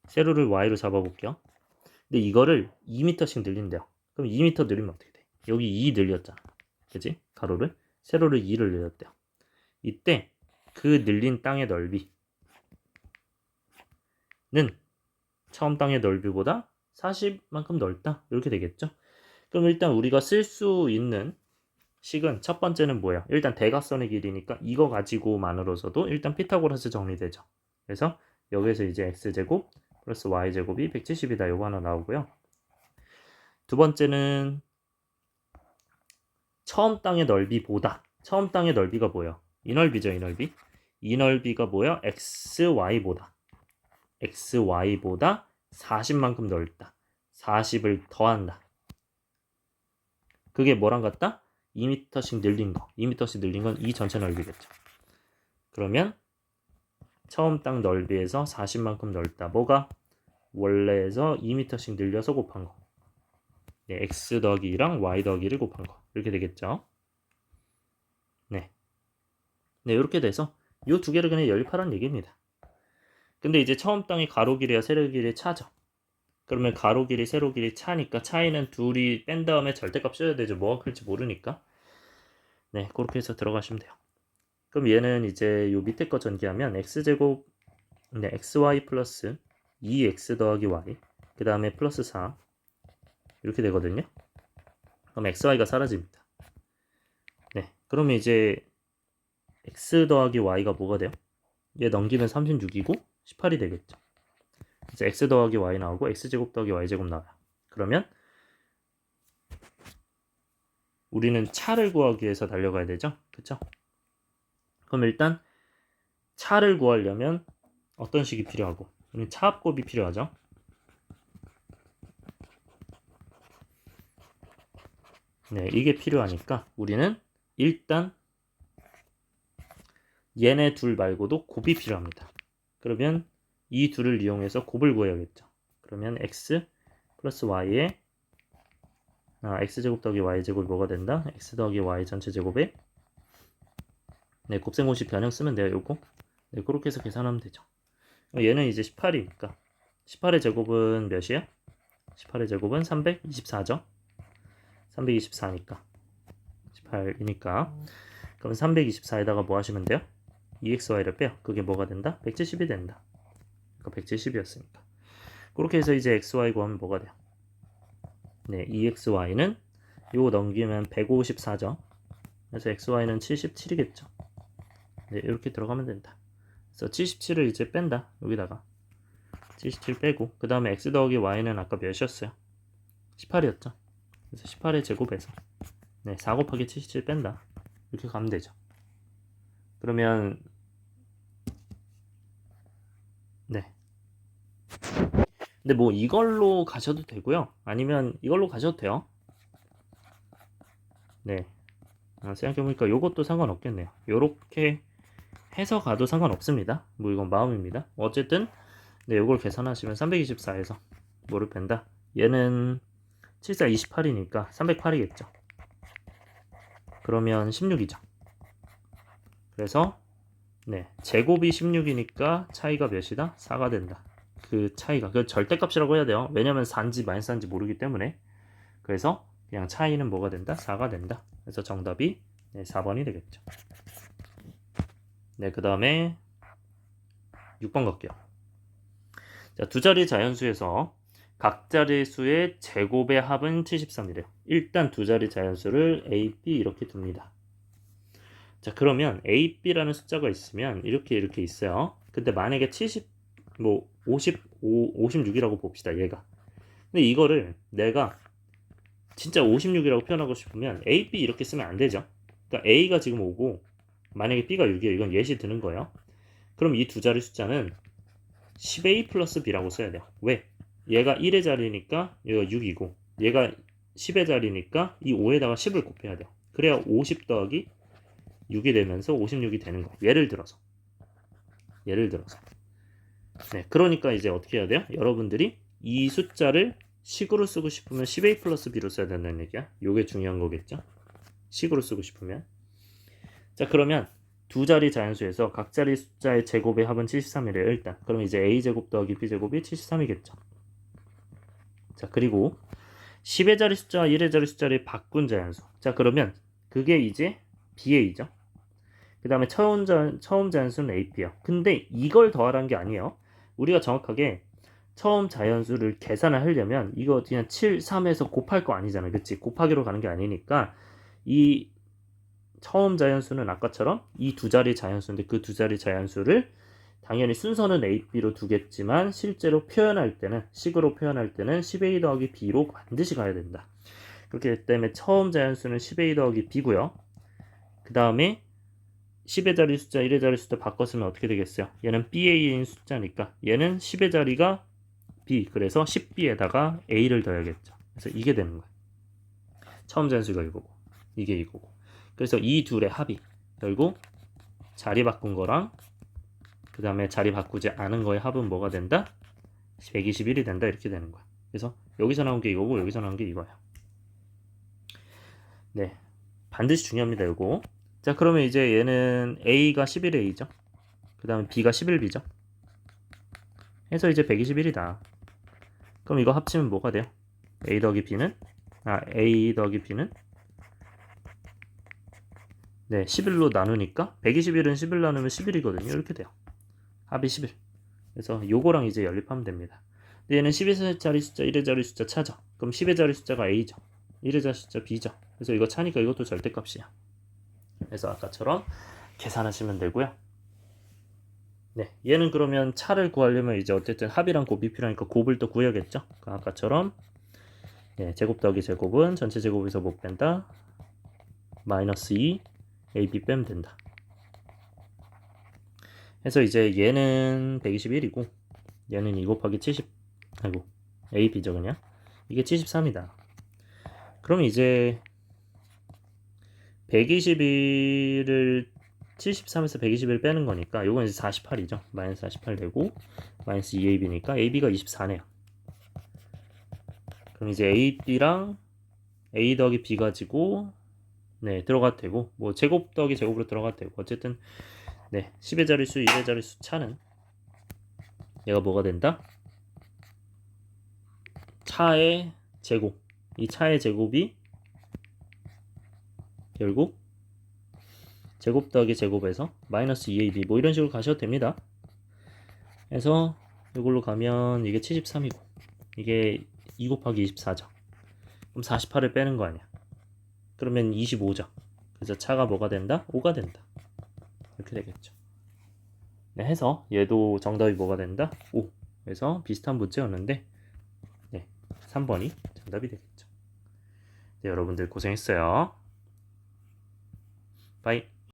세로를 y로 잡아볼게요. 근데 이거를 2m씩 늘린대요. 그럼 2m 늘리면 어떻게 돼? 여기 2 늘렸잖아. 그지? 가로를. 세로를 2를 늘렸대요. 이때 그 늘린 땅의 넓이는 처음 땅의 넓이보다 40만큼 넓다. 이렇게 되겠죠? 그럼 일단 우리가 쓸 수 있는 식은 첫 번째는 뭐예요? 일단 대각선의 길이니까 이거 가지고만으로서도 일단 피타고라스 정리되죠. 그래서 여기서 이제 x제곱 플러스 y제곱이 170이다. 요거 하나 나오고요. 두 번째는 처음 땅의 넓이보다 처음 땅의 넓이가 뭐예요? 이 넓이죠. 이 넓이. 이 넓이가 뭐예요? xy보다 40만큼 넓다. 40을 더한다. 그게 뭐랑 같다? 2m씩 늘린 거. 2m씩 늘린 건 이 전체 넓이겠죠. 그러면 처음 땅 넓이에서 40만큼 넓다. 뭐가? 원래에서 2m씩 늘려서 곱한 거. 네, x 더하기 2랑 y 더하기 1을 곱한 거. 이렇게 되겠죠. 네. 네, 이렇게 돼서 이 두 개를 그냥 연립하라는 얘기입니다. 근데 이제 처음 땅이 가로 길이와 세로 길이 차죠. 그러면 가로 길이, 세로 길이 차니까 차이는 둘이 뺀 다음에 절대값 써야 되죠. 뭐가 클지 모르니까. 네, 그렇게 해서 들어가시면 돼요. 그럼 얘는 이제 요 밑에 거 전개하면 x제곱, 네, xy 플러스 2x 더하기 y, 그 다음에 플러스 4 이렇게 되거든요. 그럼 xy가 사라집니다. 네, 그러면 이제 x 더하기 y가 뭐가 돼요? 얘 넘기면 36이고 18이 되겠죠. 이제 x 더하기 y 나오고 x제곱 더하기 y제곱 나와요. 그러면 우리는 차를 구하기 위해서 달려가야 되죠. 그쵸? 그럼 일단 차를 구하려면 어떤 식이 필요하고, 우리는 차합곱이 필요하죠. 네, 이게 필요하니까 우리는 일단 얘네 둘 말고도 곱이 필요합니다. 그러면 이 둘을 이용해서 곱을 구해야겠죠. 그러면 x 플러스 y에 x제곱 더하기 y제곱이 뭐가 된다? x 더하기 y 전체 제곱에 네, 곱셈공식 변형 쓰면 돼요. 요거. 네, 그렇게 해서 계산하면 되죠. 얘는 이제 18이니까 18의 제곱은 몇이야? 18의 제곱은 324죠. 324니까 18이니까 그럼 324에다가 뭐 하시면 돼요? 2xy를 빼요. 그게 뭐가 된다? 170이 된다. 그러니까 170이었으니까 그렇게 해서 이제 xy 구하면 뭐가 돼요? 네, 2xy는 요거 넘기면 154죠. 그래서 xy는 77이겠죠. 네, 이렇게 들어가면 된다. 그래서 77을 이제 뺀다. 여기다가 77 빼고 그 다음에 x 더하기 y는 아까 몇이었어요? 18이었죠. 그래서 18의 제곱에서 네, 4 곱하기 77 뺀다. 이렇게 가면 되죠. 그러면 네. 근데 뭐 이걸로 가셔도 되고요. 아니면 이걸로 가셔도 돼요. 네. 생각해보니까 이것도 상관없겠네요. 요렇게 해서 가도 상관없습니다. 뭐 이건 마음입니다. 어쨌든 네, 이걸 계산하시면 324에서 뭐를 뺀다? 얘는 74 28이니까 308이겠죠. 그러면 16이죠. 그래서 네, 제곱이 16이니까 차이가 몇이다? 4가 된다. 그 차이가 그 절대값이라고 해야 돼요. 왜냐면 산지 마이너스인지 모르기 때문에. 그래서 그냥 차이는 뭐가 된다? 4가 된다. 그래서 정답이 네, 4번이 되겠죠. 네, 그 다음에 6번 갈게요. 자, 두 자리 자연수에서 각 자리수의 제곱의 합은 73이래요. 일단 두 자리 자연수를 A, B 이렇게 둡니다. 자, 그러면 A, B라는 숫자가 있으면 이렇게 있어요. 근데 만약에 56이라고 봅시다. 얘가. 근데 이거를 내가 진짜 56이라고 표현하고 싶으면 A, B 이렇게 쓰면 안 되죠. 그러니까 A가 지금 5고 만약에 B가 6이에요. 이건 예시 드는 거예요. 그럼 이 두 자리 숫자는 10A 플러스 B라고 써야 돼요. 왜? 얘가 1의 자리니까 얘가 6이고 얘가 10의 자리니까 이 5에다가 10을 곱해야 돼요. 그래야 50 더하기 6이 되면서 56이 되는 거예요. 예를 들어서 네, 그러니까 이제 어떻게 해야 돼요? 여러분들이 이 숫자를 식으로 쓰고 싶으면 10A 플러스 B로 써야 된다는 얘기야. 요게 중요한 거겠죠? 식으로 쓰고 싶으면. 자, 그러면 두 자리 자연수에서 각 자리 숫자의 제곱의 합은 73이래요. 일단. 그럼 이제 A제곱 더하기 B제곱이 73이겠죠. 자, 그리고 10의 자리 숫자와 1의 자리 숫자를 바꾼 자연수. 자, 그러면 그게 이제 BA죠. 그 다음에 처음 자연수는 AP요. 근데 이걸 더하라는 게 아니에요. 우리가 정확하게 처음 자연수를 계산을 하려면 이거 그냥 7, 3에서 곱할 거 아니잖아요. 그치? 곱하기로 가는 게 아니니까 이 처음 자연수는 아까처럼 이 두 자리 자연수인데 그 두 자리 자연수를 당연히 순서는 A, B로 두겠지만 실제로 표현할 때는 식으로 표현할 때는 10A 더하기 B로 반드시 가야 된다. 그렇기 때문에 처음 자연수는 10A 더하기 B고요. 그 다음에 10의 자리 숫자, 1의 자리 숫자 바꿨으면 어떻게 되겠어요? 얘는 BA인 숫자니까 얘는 10의 자리가 B, 그래서 10B에다가 A를 더해야겠죠. 그래서 이게 되는 거예요. 처음 자연수가 이거고 이게 이거고. 그래서 이 둘의 합이 결국 자리 바꾼 거랑 그 다음에 자리 바꾸지 않은 거의 합은 뭐가 된다? 121이 된다. 이렇게 되는 거야. 그래서 여기서 나온 게 이거고 여기서 나온 게 이거야. 네, 반드시 중요합니다. 이거. 자, 그러면 이제 얘는 A가 11A죠. 그 다음에 B가 11B죠. 해서 이제 121이다. 그럼 이거 합치면 뭐가 돼요? A 더하기 B는? A 더하기 B는? 네, 11로 나누니까 121은 11 나누면 11이거든요. 이렇게 돼요. 합이 11. 그래서 요거랑 이제 연립하면 됩니다. 근데 얘는 12자리 숫자, 1의 자리 숫자 차죠. 그럼 10의 자리 숫자가 A죠. 1의 자리 숫자 B죠. 그래서 이거 차니까 이것도 절대값이야. 그래서 아까처럼 계산하시면 되고요. 네, 얘는 그러면 차를 구하려면 이제 어쨌든 합이랑 곱이 필요하니까 곱을 또 구해야겠죠. 아까처럼 네, 제곱 더하기 제곱은 전체 제곱에서 못 뺀다. 마이너스 2 AB 빼면 된다. 해서 이제 얘는 121이고 얘는 2 곱하기 70 아이고 AB죠 그냥. 이게 73이다. 그럼 이제 121을 73에서 121 빼는 거니까 요건 이제 48이죠. 마이너스 48 되고 마이너스 2AB니까 AB가 24네요. 그럼 이제 AB랑 A 더하기 B 가지고 네 들어가도 되고 뭐 제곱 더하기 제곱으로 들어가도 되고 어쨌든 네 10의 자릿수 1의 자릿수 차는 얘가 뭐가 된다? 차의 제곱 이 차의 제곱이 결국 제곱 더하기 제곱에서 마이너스 2ab 뭐 이런 식으로 가셔도 됩니다. 그래서 이걸로 가면 이게 73이고 이게 2 곱하기 24죠. 그럼 48을 빼는 거 아니야. 그러면 25죠. 그래서 차가 뭐가 된다? 5가 된다. 이렇게 되겠죠. 네, 해서 얘도 정답이 뭐가 된다? 5. 그래서 비슷한 문제였는데 네, 3번이 정답이 되겠죠. 네, 여러분들 고생했어요. 바이.